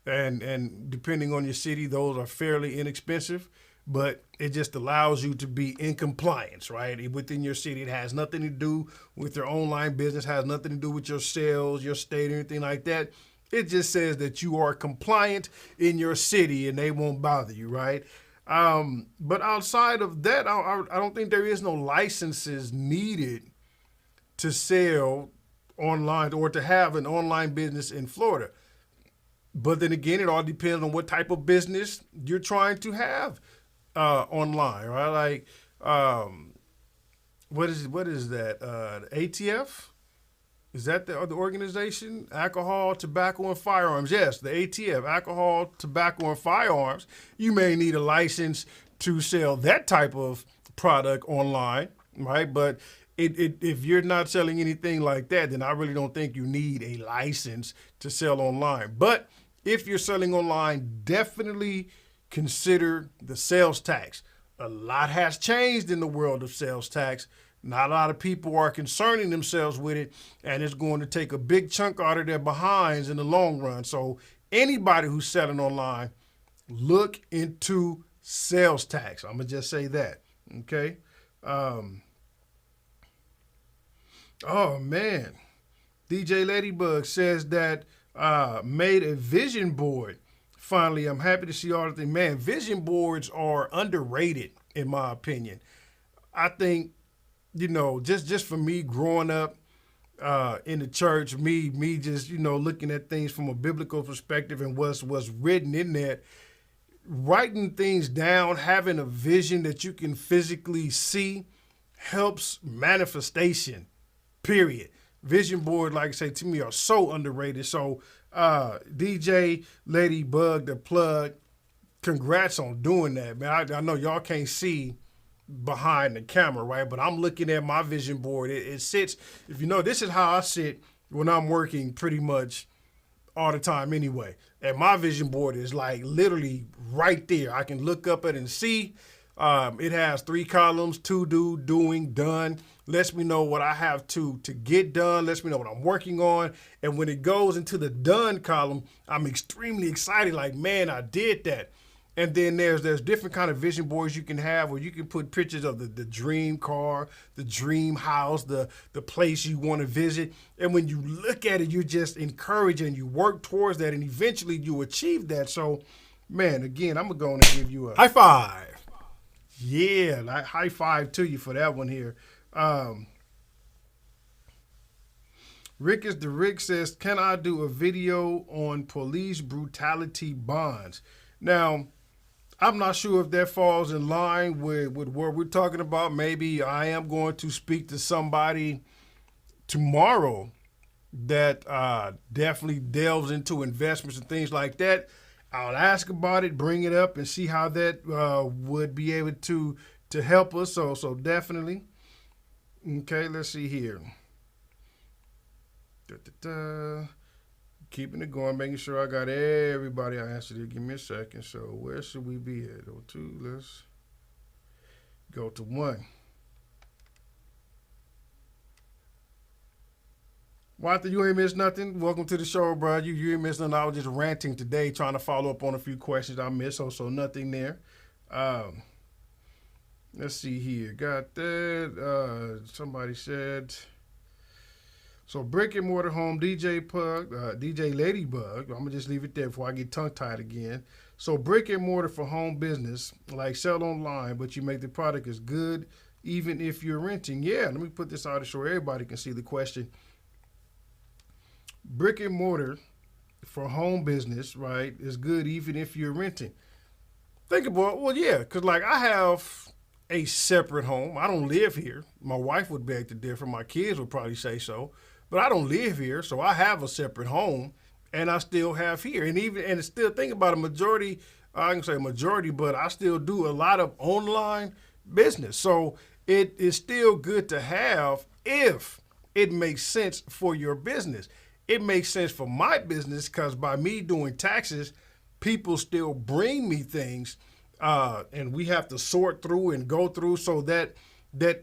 And depending on your city, those are fairly inexpensive, but it just allows you to be in compliance, right? Within your city. It has nothing to do with your online business, has nothing to do with your sales, your state, or anything like that. It just says that you are compliant in your city and they won't bother you, right? But outside of that, I don't think there is no licenses needed to sell online or to have an online business in Florida. But then again, it all depends on what type of business you're trying to have online, right? Like, what is that? ATF? Is that the organization? Alcohol, Tobacco, and Firearms. Yes, the ATF, Alcohol, Tobacco, and Firearms. You may need a license to sell that type of product online, right? But if you're not selling anything like that, then I really don't think you need a license to sell online. But if you're selling online, definitely consider the sales tax. A lot has changed in the world of sales tax. Not a lot of people are concerning themselves with it, and it's going to take a big chunk out of their behinds in the long run. So anybody who's selling online, look into sales tax. I'm going to just say that, okay? Oh, man. DJ Ladybug says that made a vision board. Finally, I'm happy to see all the things. Man, vision boards are underrated, in my opinion. I think, just for me growing up in the church, me just, looking at things from a biblical perspective and what's written in that, writing things down, having a vision that you can physically see helps manifestation, period. Vision board, like I say, to me are so underrated. So DJ Ladybug, the plug, congrats on doing that, man. I know y'all can't see behind the camera, right? But I'm looking at my vision board. It sits, if you know, this is how I sit when I'm working pretty much all the time anyway. And my vision board is like literally right there. I can look up it and see. It has 3 columns: to do, doing, done. Lets me know what I have to get done. Lets me know what I'm working on. And when it goes into the done column, I'm extremely excited. Like, man, I did that. And then there's different kind of vision boards you can have where you can put pictures of the dream car, the dream house, the place you want to visit. And when you look at it, you're just encouraged and you work towards that, and eventually you achieve that. So, man, again, I'm going to give you a high five. Yeah, like high five to you for that one here. Rick is the Rick says, can I do a video on police brutality bonds? Now, I'm not sure if that falls in line with what we're talking about. Maybe I am going to speak to somebody tomorrow that definitely delves into investments and things like that. I'll ask about it, bring it up, and see how that would be able to help us. So definitely. Okay, let's see here. Keeping it going, making sure I got everybody I answered it. Give me a second. So where should we be at? 02, let's go to 1. Walter, you ain't missed nothing. Welcome to the show, bro. You ain't missed nothing. I was just ranting today, trying to follow up on a few questions I missed. So nothing there. Let's see here. Got that. Somebody said... So Brick-and-Mortar home, DJ Ladybug, I'm going to just leave it there before I get tongue-tied again. So Brick-and-Mortar for home business, like sell online, but you make the product as good even if you're renting. Yeah, let me put this out to show everybody can see the question. Brick-and-Mortar for home business, right, is good even if you're renting. Think about, well, yeah, because like I have a separate home. I don't live here. My wife would beg to differ. My kids would probably say so. But I don't live here, so I have a separate home, and I still have here. And still think about a majority, I can say majority, but I still do a lot of online business. So it is still good to have if it makes sense for your business. It makes sense for my business because by me doing taxes, people still bring me things, and we have to sort through and go through so that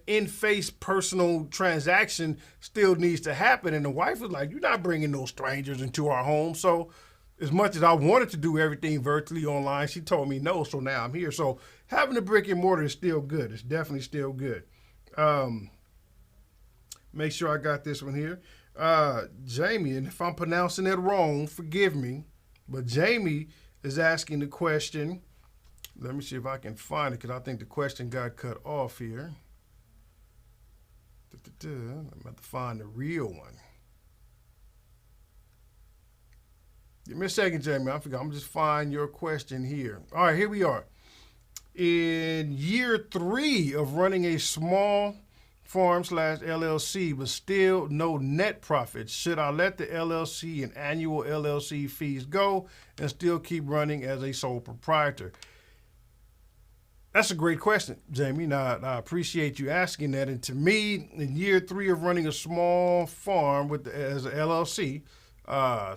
in-face personal transaction still needs to happen. And the wife was like, you're not bringing no strangers into our home. So as much as I wanted to do everything virtually online, she told me no. So now I'm here. So having a brick and mortar is still good. It's definitely still good. Make sure I got this one here. Jamie, and if I'm pronouncing it wrong, forgive me. But Jamie is asking the question. Let me see if I can find it because I think the question got cut off here. I'm about to find the real one. Give me a second, Jamie. I forgot. I'm just find your question here. All right, here we are. In year 3 of running a small farm / LLC, but still no net profits, should I let the LLC and annual LLC fees go and still keep running as a sole proprietor? That's a great question, Jamie. Now, I appreciate you asking that. And to me, in year 3 of running a small farm as an LLC,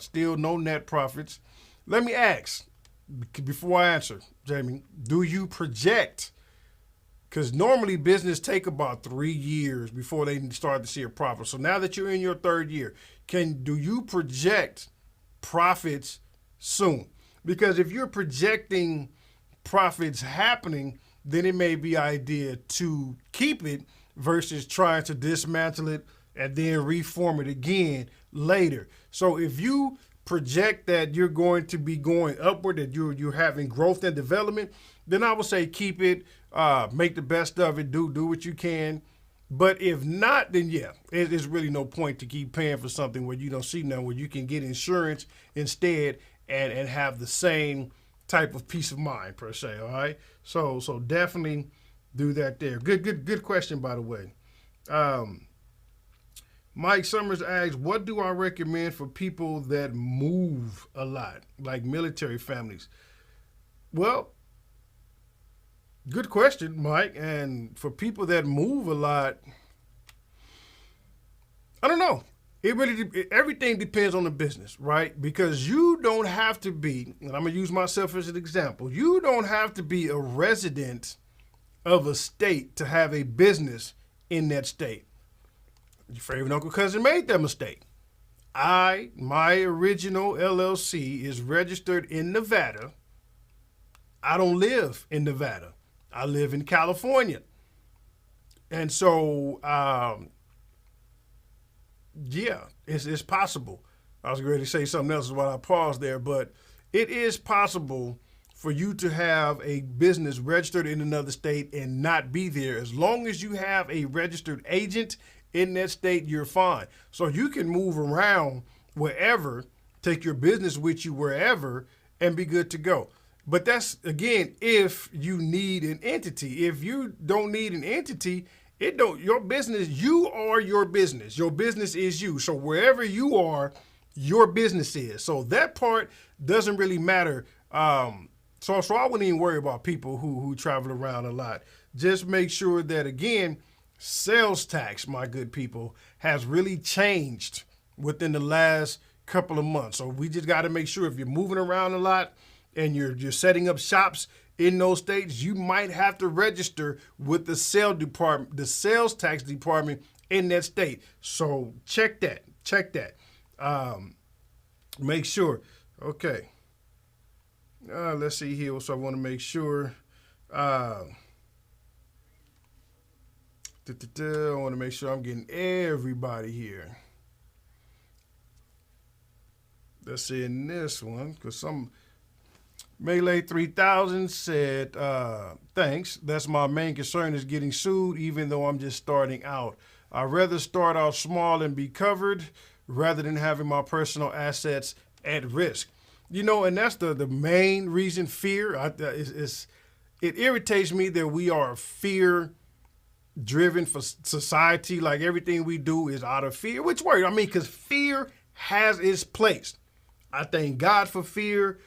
still no net profits. Let me ask, before I answer, Jamie, do you project? Because normally business take about 3 years before they start to see a profit. So now that you're in your 3rd year, do you project profits soon? Because if you're projecting profits happening, then it may be idea to keep it versus trying to dismantle it and then reform it again later. So if you project that you're going to be going upward, that you're having growth and development, then I would say keep it, make the best of it, do what you can. But if not, then yeah, there's really no point to keep paying for something where you don't see none, where you can get insurance instead and have the same type of peace of mind per se. All right. So definitely do that there. Good question, by the way. Mike Summers asks, what do I recommend for people that move a lot, like military families? Well, good question, Mike. And for people that move a lot, I don't know. Everything depends on the business, right? Because you don't have to be, and I'm going to use myself as an example, you don't have to be a resident of a state to have a business in that state. Your favorite uncle cousin made that mistake. My original LLC is registered in Nevada. I don't live in Nevada. I live in California. And so, yeah, it's possible. I was ready to say something else while I paused there, but it is possible for you to have a business registered in another state and not be there. As long as you have a registered agent in that state, you're fine. So you can move around wherever, take your business with you wherever, and be good to go. But that's, again, if you need an entity. If you don't need an entity, your business, you are your business. Your business is you. So wherever you are, your business is. So that part doesn't really matter. So I wouldn't even worry about people who travel around a lot. Just make sure that, again, sales tax, my good people, has really changed within the last couple of months. So we just got to make sure if you're moving around a lot and you're setting up shops in those states, you might have to register with the sales tax department in that state. So check that. Make sure. Okay. Let's see here. So I want to make sure. I want to make sure I'm getting everybody here. Let's see in this one, because some Melee 3000 said, thanks. That's my main concern is getting sued, even though I'm just starting out. I'd rather start out small and be covered rather than having my personal assets at risk. You know, and that's the main reason, fear. It irritates me that we are fear-driven for society. Like everything we do is out of fear, which works. I mean, because fear has its place. I thank God for fear.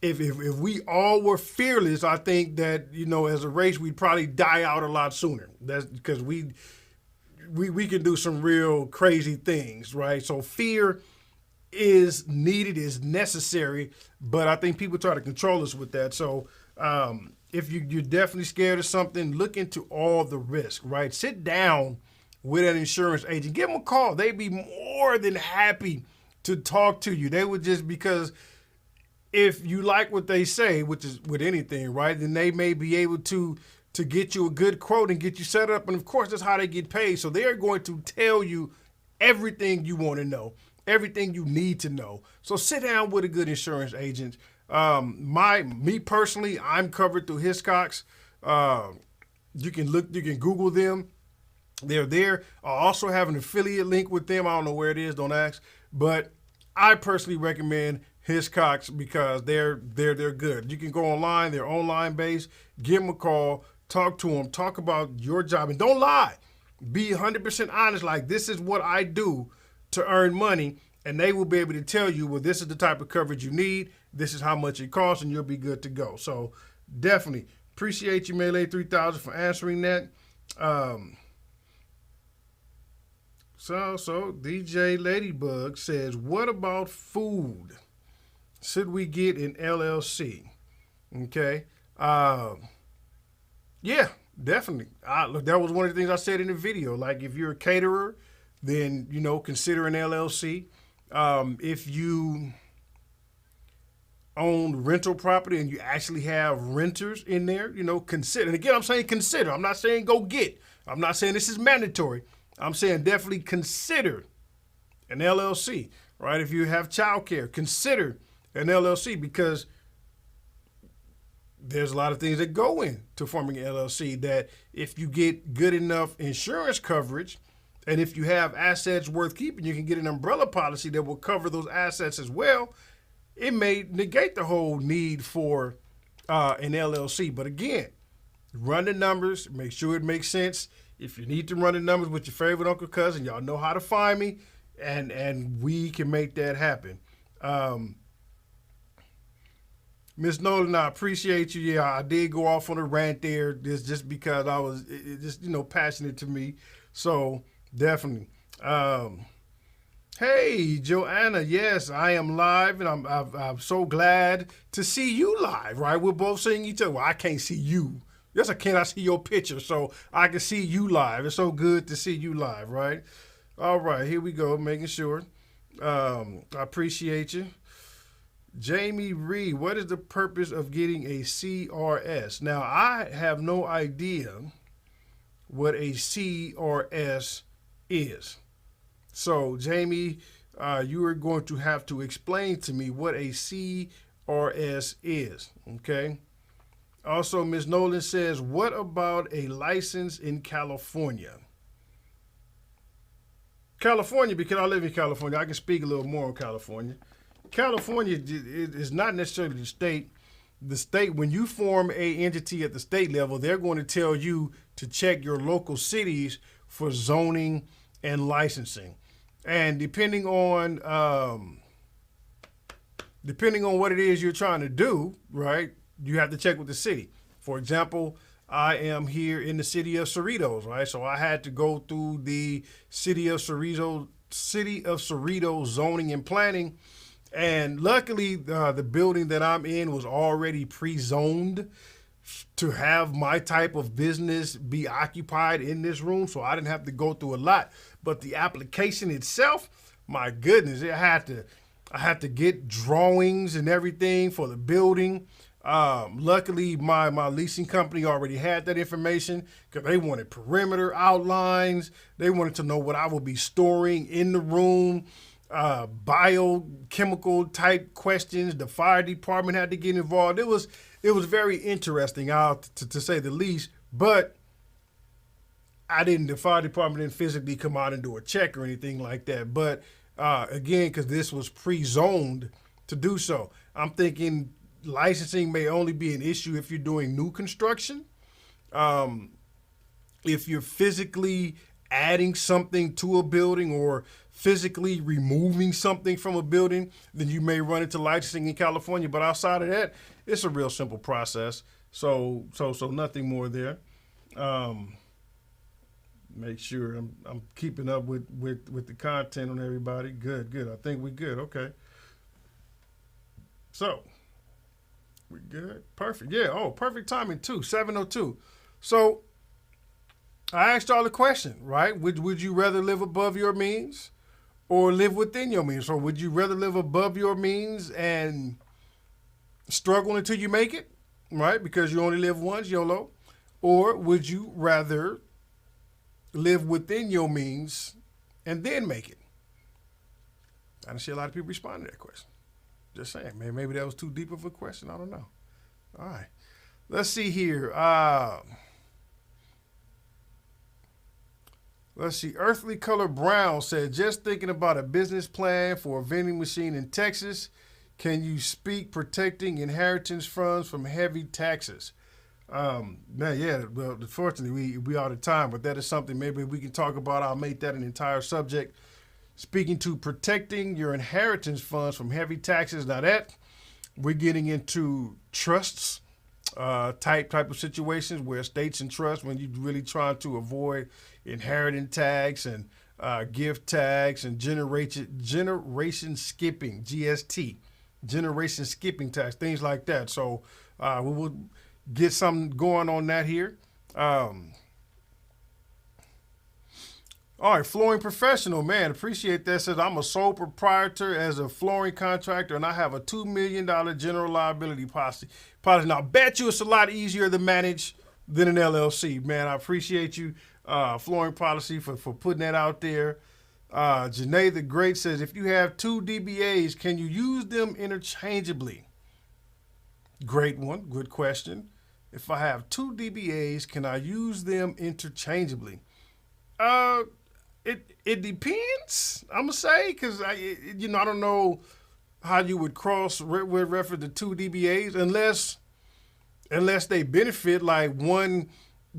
If we all were fearless, I think that, you know, as a race, we'd probably die out a lot sooner. That's because we can do some real crazy things, right? So fear is needed, is necessary, but I think people try to control us with that. So if you're definitely scared of something, look into all the risk, right? Sit down with an insurance agent. Give them a call. They'd be more than happy to talk to you. They would just, because if you like what they say, which is with anything, right, then they may be able to get you a good quote and get you set up. And of course, that's how they get paid. So they're going to tell you everything you want to know, everything you need to know. So sit down with a good insurance agent. Me personally, I'm covered through Hiscox. You can Google them. They're there. I also have an affiliate link with them. I don't know where it is. Don't ask. But I personally recommend Hiscox because they're good. You can go online. They're online based. Give them a call. Talk to them. Talk about your job. And don't lie. Be 100% honest. Like, this is what I do to earn money. And they will be able to tell you, well, this is the type of coverage you need. This is how much it costs, and you'll be good to go. So definitely appreciate you, Melee 3000, for answering that. So DJ Ladybug says, what about food? Should we get an LLC? Okay. Yeah, definitely. Look, that was one of the things I said in the video. Like, if you're a caterer, then, you know, consider an LLC. If you own rental property and you actually have renters in there, you know, consider. And again, I'm saying consider. I'm not saying go get. I'm not saying this is mandatory. I'm saying definitely consider an LLC, right? If you have childcare, consider an LLC, because there's a lot of things that go into forming an LLC that if you get good enough insurance coverage, and if you have assets worth keeping, you can get an umbrella policy that will cover those assets as well. it may negate the whole need for an LLC. But again, run the numbers, make sure it makes sense. If you need to run the numbers with your favorite uncle, cousin, y'all know how to find me, and we can make that happen. Miss Nolan, I appreciate you. Yeah, I did go off on a rant there, just because I was just passionate to me. So definitely. Hey, Joanna, yes, I am live, and I'm so glad to see you live, right? We're both seeing each other. Well, I can't see you. Yes, I can. I see your picture, so I can see you live. It's so good to see you live, right? All right, here we go, making sure. I appreciate you. Jamie Reed, what is the purpose of getting a CRS? Now, I have no idea what a CRS is. So, Jamie, you are going to have to explain to me what a CRS is, okay? Also, Ms. Nolan says, what about a license in California? California, because I live in California, I can speak a little more on California. California is not necessarily the state. The state, when you form a entity at the state level, they're going to tell you to check your local cities for zoning and licensing. And depending on what it is you're trying to do, right, you have to check with the city. For example, I am here in the city of Cerritos, right? So I had to go through the city of Cerritos zoning and planning. And luckily, the building that I'm in was already pre-zoned to have my type of business be occupied in this room, so I didn't have to go through a lot. But the application itself, my goodness, I had to get drawings and everything for the building. Luckily, my leasing company already had that information because they wanted perimeter outlines. They wanted to know what I would be storing in the room. Biochemical type questions. The fire department had to get involved. It was very interesting, to say the least. But the fire department didn't physically come out and do a check or anything like that. But again, because this was pre-zoned to do so, I'm thinking licensing may only be an issue if you're doing new construction. If you're physically adding something to a building or physically removing something from a building, then you may run into licensing in California. But outside of that, it's a real simple process. So nothing more there. Make sure I'm keeping up with the content on everybody. Good. I think we're good. Okay. So we good. Perfect. Yeah. Oh, perfect timing too. 7:02. So I asked y'all a question, right? Would you rather live above your means or live within your means? So would you rather live above your means and struggle until you make it, right? Because you only live once, YOLO. Or would you rather live within your means and then make it? I don't see a lot of people respond to that question. Just saying, man, maybe that was too deep of a question. I don't know. All right. Let's see here. Let's see. Earthly Color Brown said, just thinking about a business plan for a vending machine in Texas. Can you speak protecting inheritance funds from heavy taxes? Man, yeah, well, unfortunately, we out of time, but that is something maybe we can talk about. I'll make that an entire subject. Speaking to protecting your inheritance funds from heavy taxes. Now that we're getting into trusts, type of situations where estates and trusts, when you're really trying to avoid inheritance tax and gift tax and generation skipping, GST, generation skipping tax, things like that. So we will get something going on that here. All right, flooring professional, man, appreciate that. Says, I'm a sole proprietor as a flooring contractor, and I have a $2 million general liability policy. Now, I bet you it's a lot easier to manage than an LLC, man. I appreciate you, flooring policy, for putting that out there. Janae the Great says, if you have 2 DBAs, can you use them interchangeably? Great one, good question. If I have 2 DBAs, can I use them interchangeably? It depends, I'm gonna say, because I don't know how you would cross with reference to two DBAs unless they benefit, like one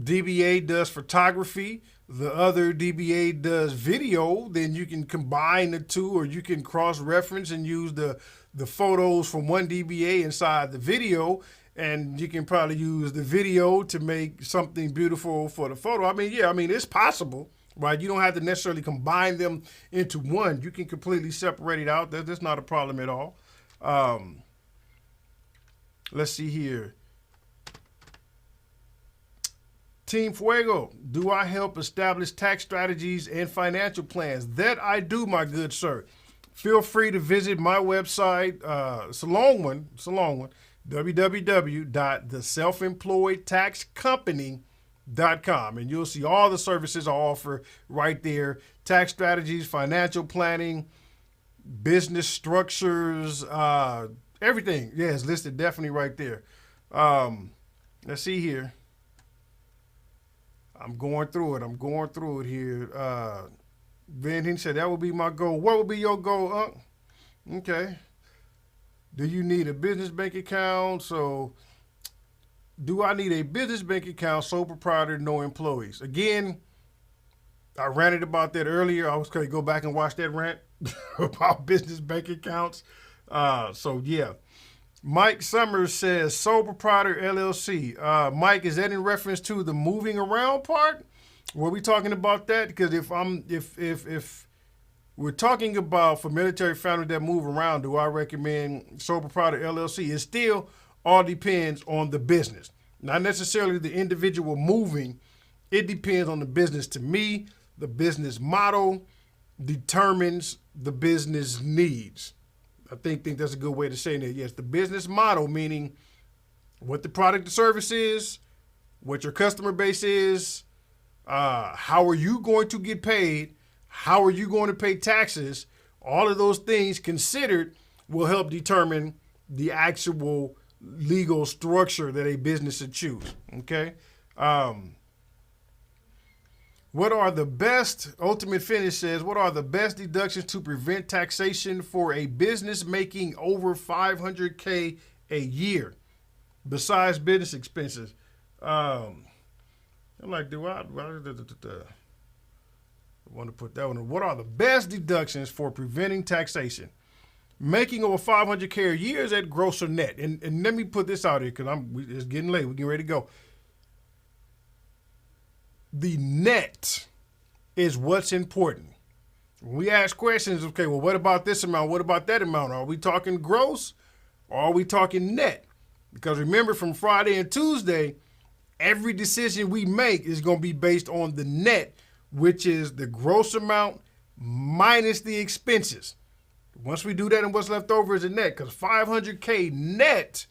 DBA does photography, the other DBA does video, then you can combine the two, or you can cross-reference and use the photos from one DBA inside the video, and you can probably use the video to make something beautiful for the photo. I mean, it's possible, right? You don't have to necessarily combine them into one. You can completely separate it out. That's not a problem at all. Let's see here. Team Fuego, do I help establish tax strategies and financial plans? That I do, my good sir. Feel free to visit my website. It's a long one. www.theselfemployedtaxcompany.com. And you'll see all the services I offer right there. Tax strategies, financial planning, business structures, everything. Yeah, it's listed definitely right there. Let's see here. I'm going through it here. Ben, he said that would be my goal. What would be your goal, Unc? Okay. Do you need a business bank account? So, do I need a business bank account, sole proprietor, no employees? Again, I ranted about that earlier. I was going to go back and watch that rant about business bank accounts. So, yeah. Mike Summers says, sole proprietor LLC. Mike, is that in reference to the moving around part? Were we talking about that? Because if we're talking about for military families that move around, do I recommend sole proprietor LLC? It still all depends on the business. Not necessarily the individual moving. It depends on the business. To me, the business model determines the business needs. I think that's a good way to say that. Yes, the business model, meaning what the product or service is, what your customer base is, how are you going to get paid, how are you going to pay taxes, all of those things considered will help determine the actual legal structure that a business should choose, okay? What are the best, Ultimate Finish says, what are the best deductions to prevent taxation for a business making over $500K a year besides business expenses? I'm like, I want to put that one in. What are the best deductions for preventing taxation? Making over $500K a year, is that gross or net? And let me put this out here because it's getting late. We're getting ready to go. The net is what's important. When we ask questions, okay, well, what about this amount? What about that amount? Are we talking gross or are we talking net? Because remember, from Friday and Tuesday, every decision we make is going to be based on the net, which is the gross amount minus the expenses. Once we do that and what's left over is a net, because $500K net,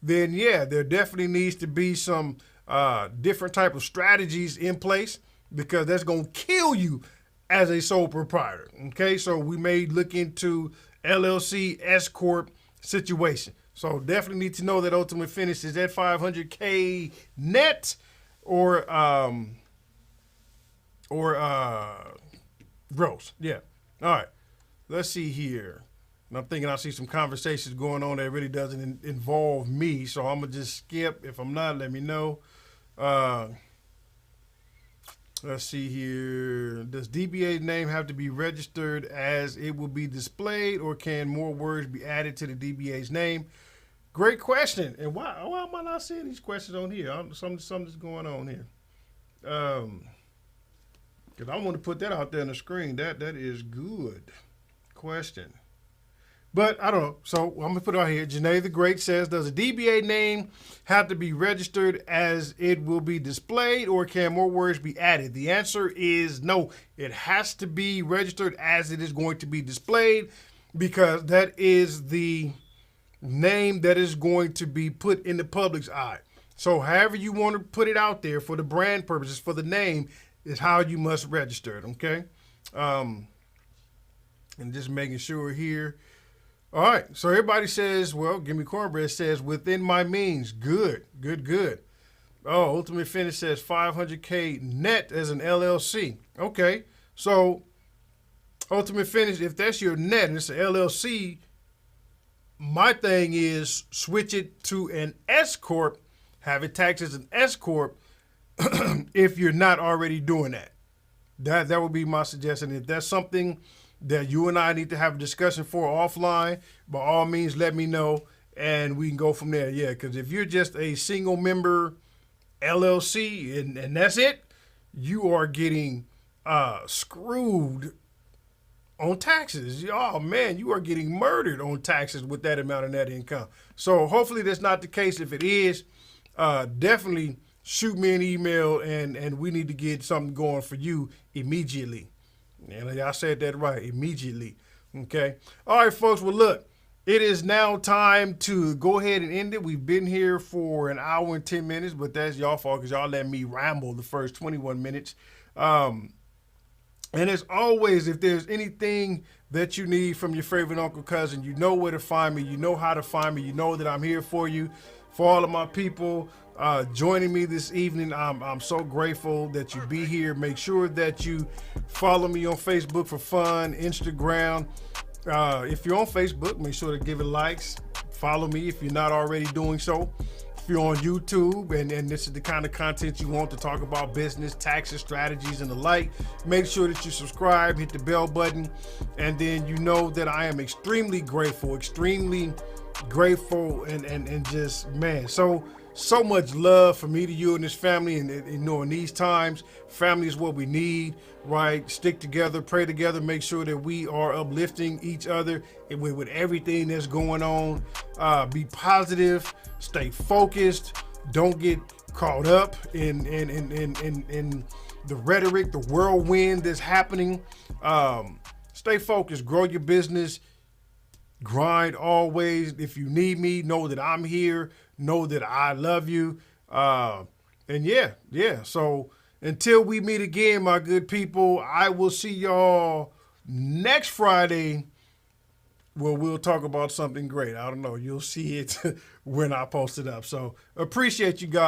then yeah, there definitely needs to be some different type of strategies in place, because that's going to kill you as a sole proprietor. Okay, so we may look into LLC, S Corp situation. So definitely need to know that Ultimate Finish is at $500K net or gross. Yeah. All right. Let's see here. And I'm thinking I see some conversations going on that really doesn't involve me, so I'm gonna just skip. If I'm not, let me know. Let's see here. Does DBA's name have to be registered as it will be displayed, or can more words be added to the DBA's name? Great question. And why am I not seeing these questions on here? Something's going on here. Because I want to put that out there on the screen. That is good question. But I don't know. So I'm going to put it out here. Janae the Great says, does a DBA name have to be registered as it will be displayed, or can more words be added? The answer is no. It has to be registered as it is going to be displayed, because that is the name that is going to be put in the public's eye. So however you want to put it out there for the brand purposes, for the name, is how you must register it, okay? And just making sure here. All right, so everybody says, well, Gimme Cornbread says, within my means. Good. Oh, Ultimate Finish says $500K net as an LLC. Okay, so Ultimate Finish, if that's your net and it's an LLC, My thing is switch it to an S corp, have it taxed as an S corp if you're not already doing that. That would be my suggestion. If that's something that you and I need to have a discussion for offline, by all means, let me know and we can go from there. Yeah, because if you're just a single member LLC and that's it, you are getting screwed on taxes. Oh man, you are getting murdered on taxes with that amount of net income. So hopefully that's not the case. If it is, definitely shoot me an email and we need to get something going for you immediately. And I said that right, immediately. Okay. All right, folks. Well, look, it is now time to go ahead and end it. We've been here for an hour and 10 minutes, but that's y'all fault because y'all let me ramble the first 21 minutes. And as always, if there's anything that you need from your favorite uncle, cousin, you know where to find me. You know how to find me. You know that I'm here for you. For all of my people joining me this evening, I'm so grateful that you be here. Make sure that you follow me on Facebook for fun, Instagram. If you're on Facebook, make sure to give it likes. Follow me if you're not already doing so. If you're on YouTube and this is the kind of content you want to talk about business, taxes, strategies, and the like, make sure that you subscribe, hit the bell button, and then you know that I am extremely grateful, and just, man, so much love from me to you and this family. And you know, in these times, family is what we need, right? Stick together, pray together, make sure that we are uplifting each other with everything that's going on. Be positive, stay focused, don't get caught up in the rhetoric, the whirlwind that's happening. Stay focused, grow your business, grind always. If you need me, know that I'm here. Know that I love you. And yeah. So until we meet again, my good people, I will see y'all next Friday where we'll talk about something great. I don't know. You'll see it when I post it up. So appreciate you guys.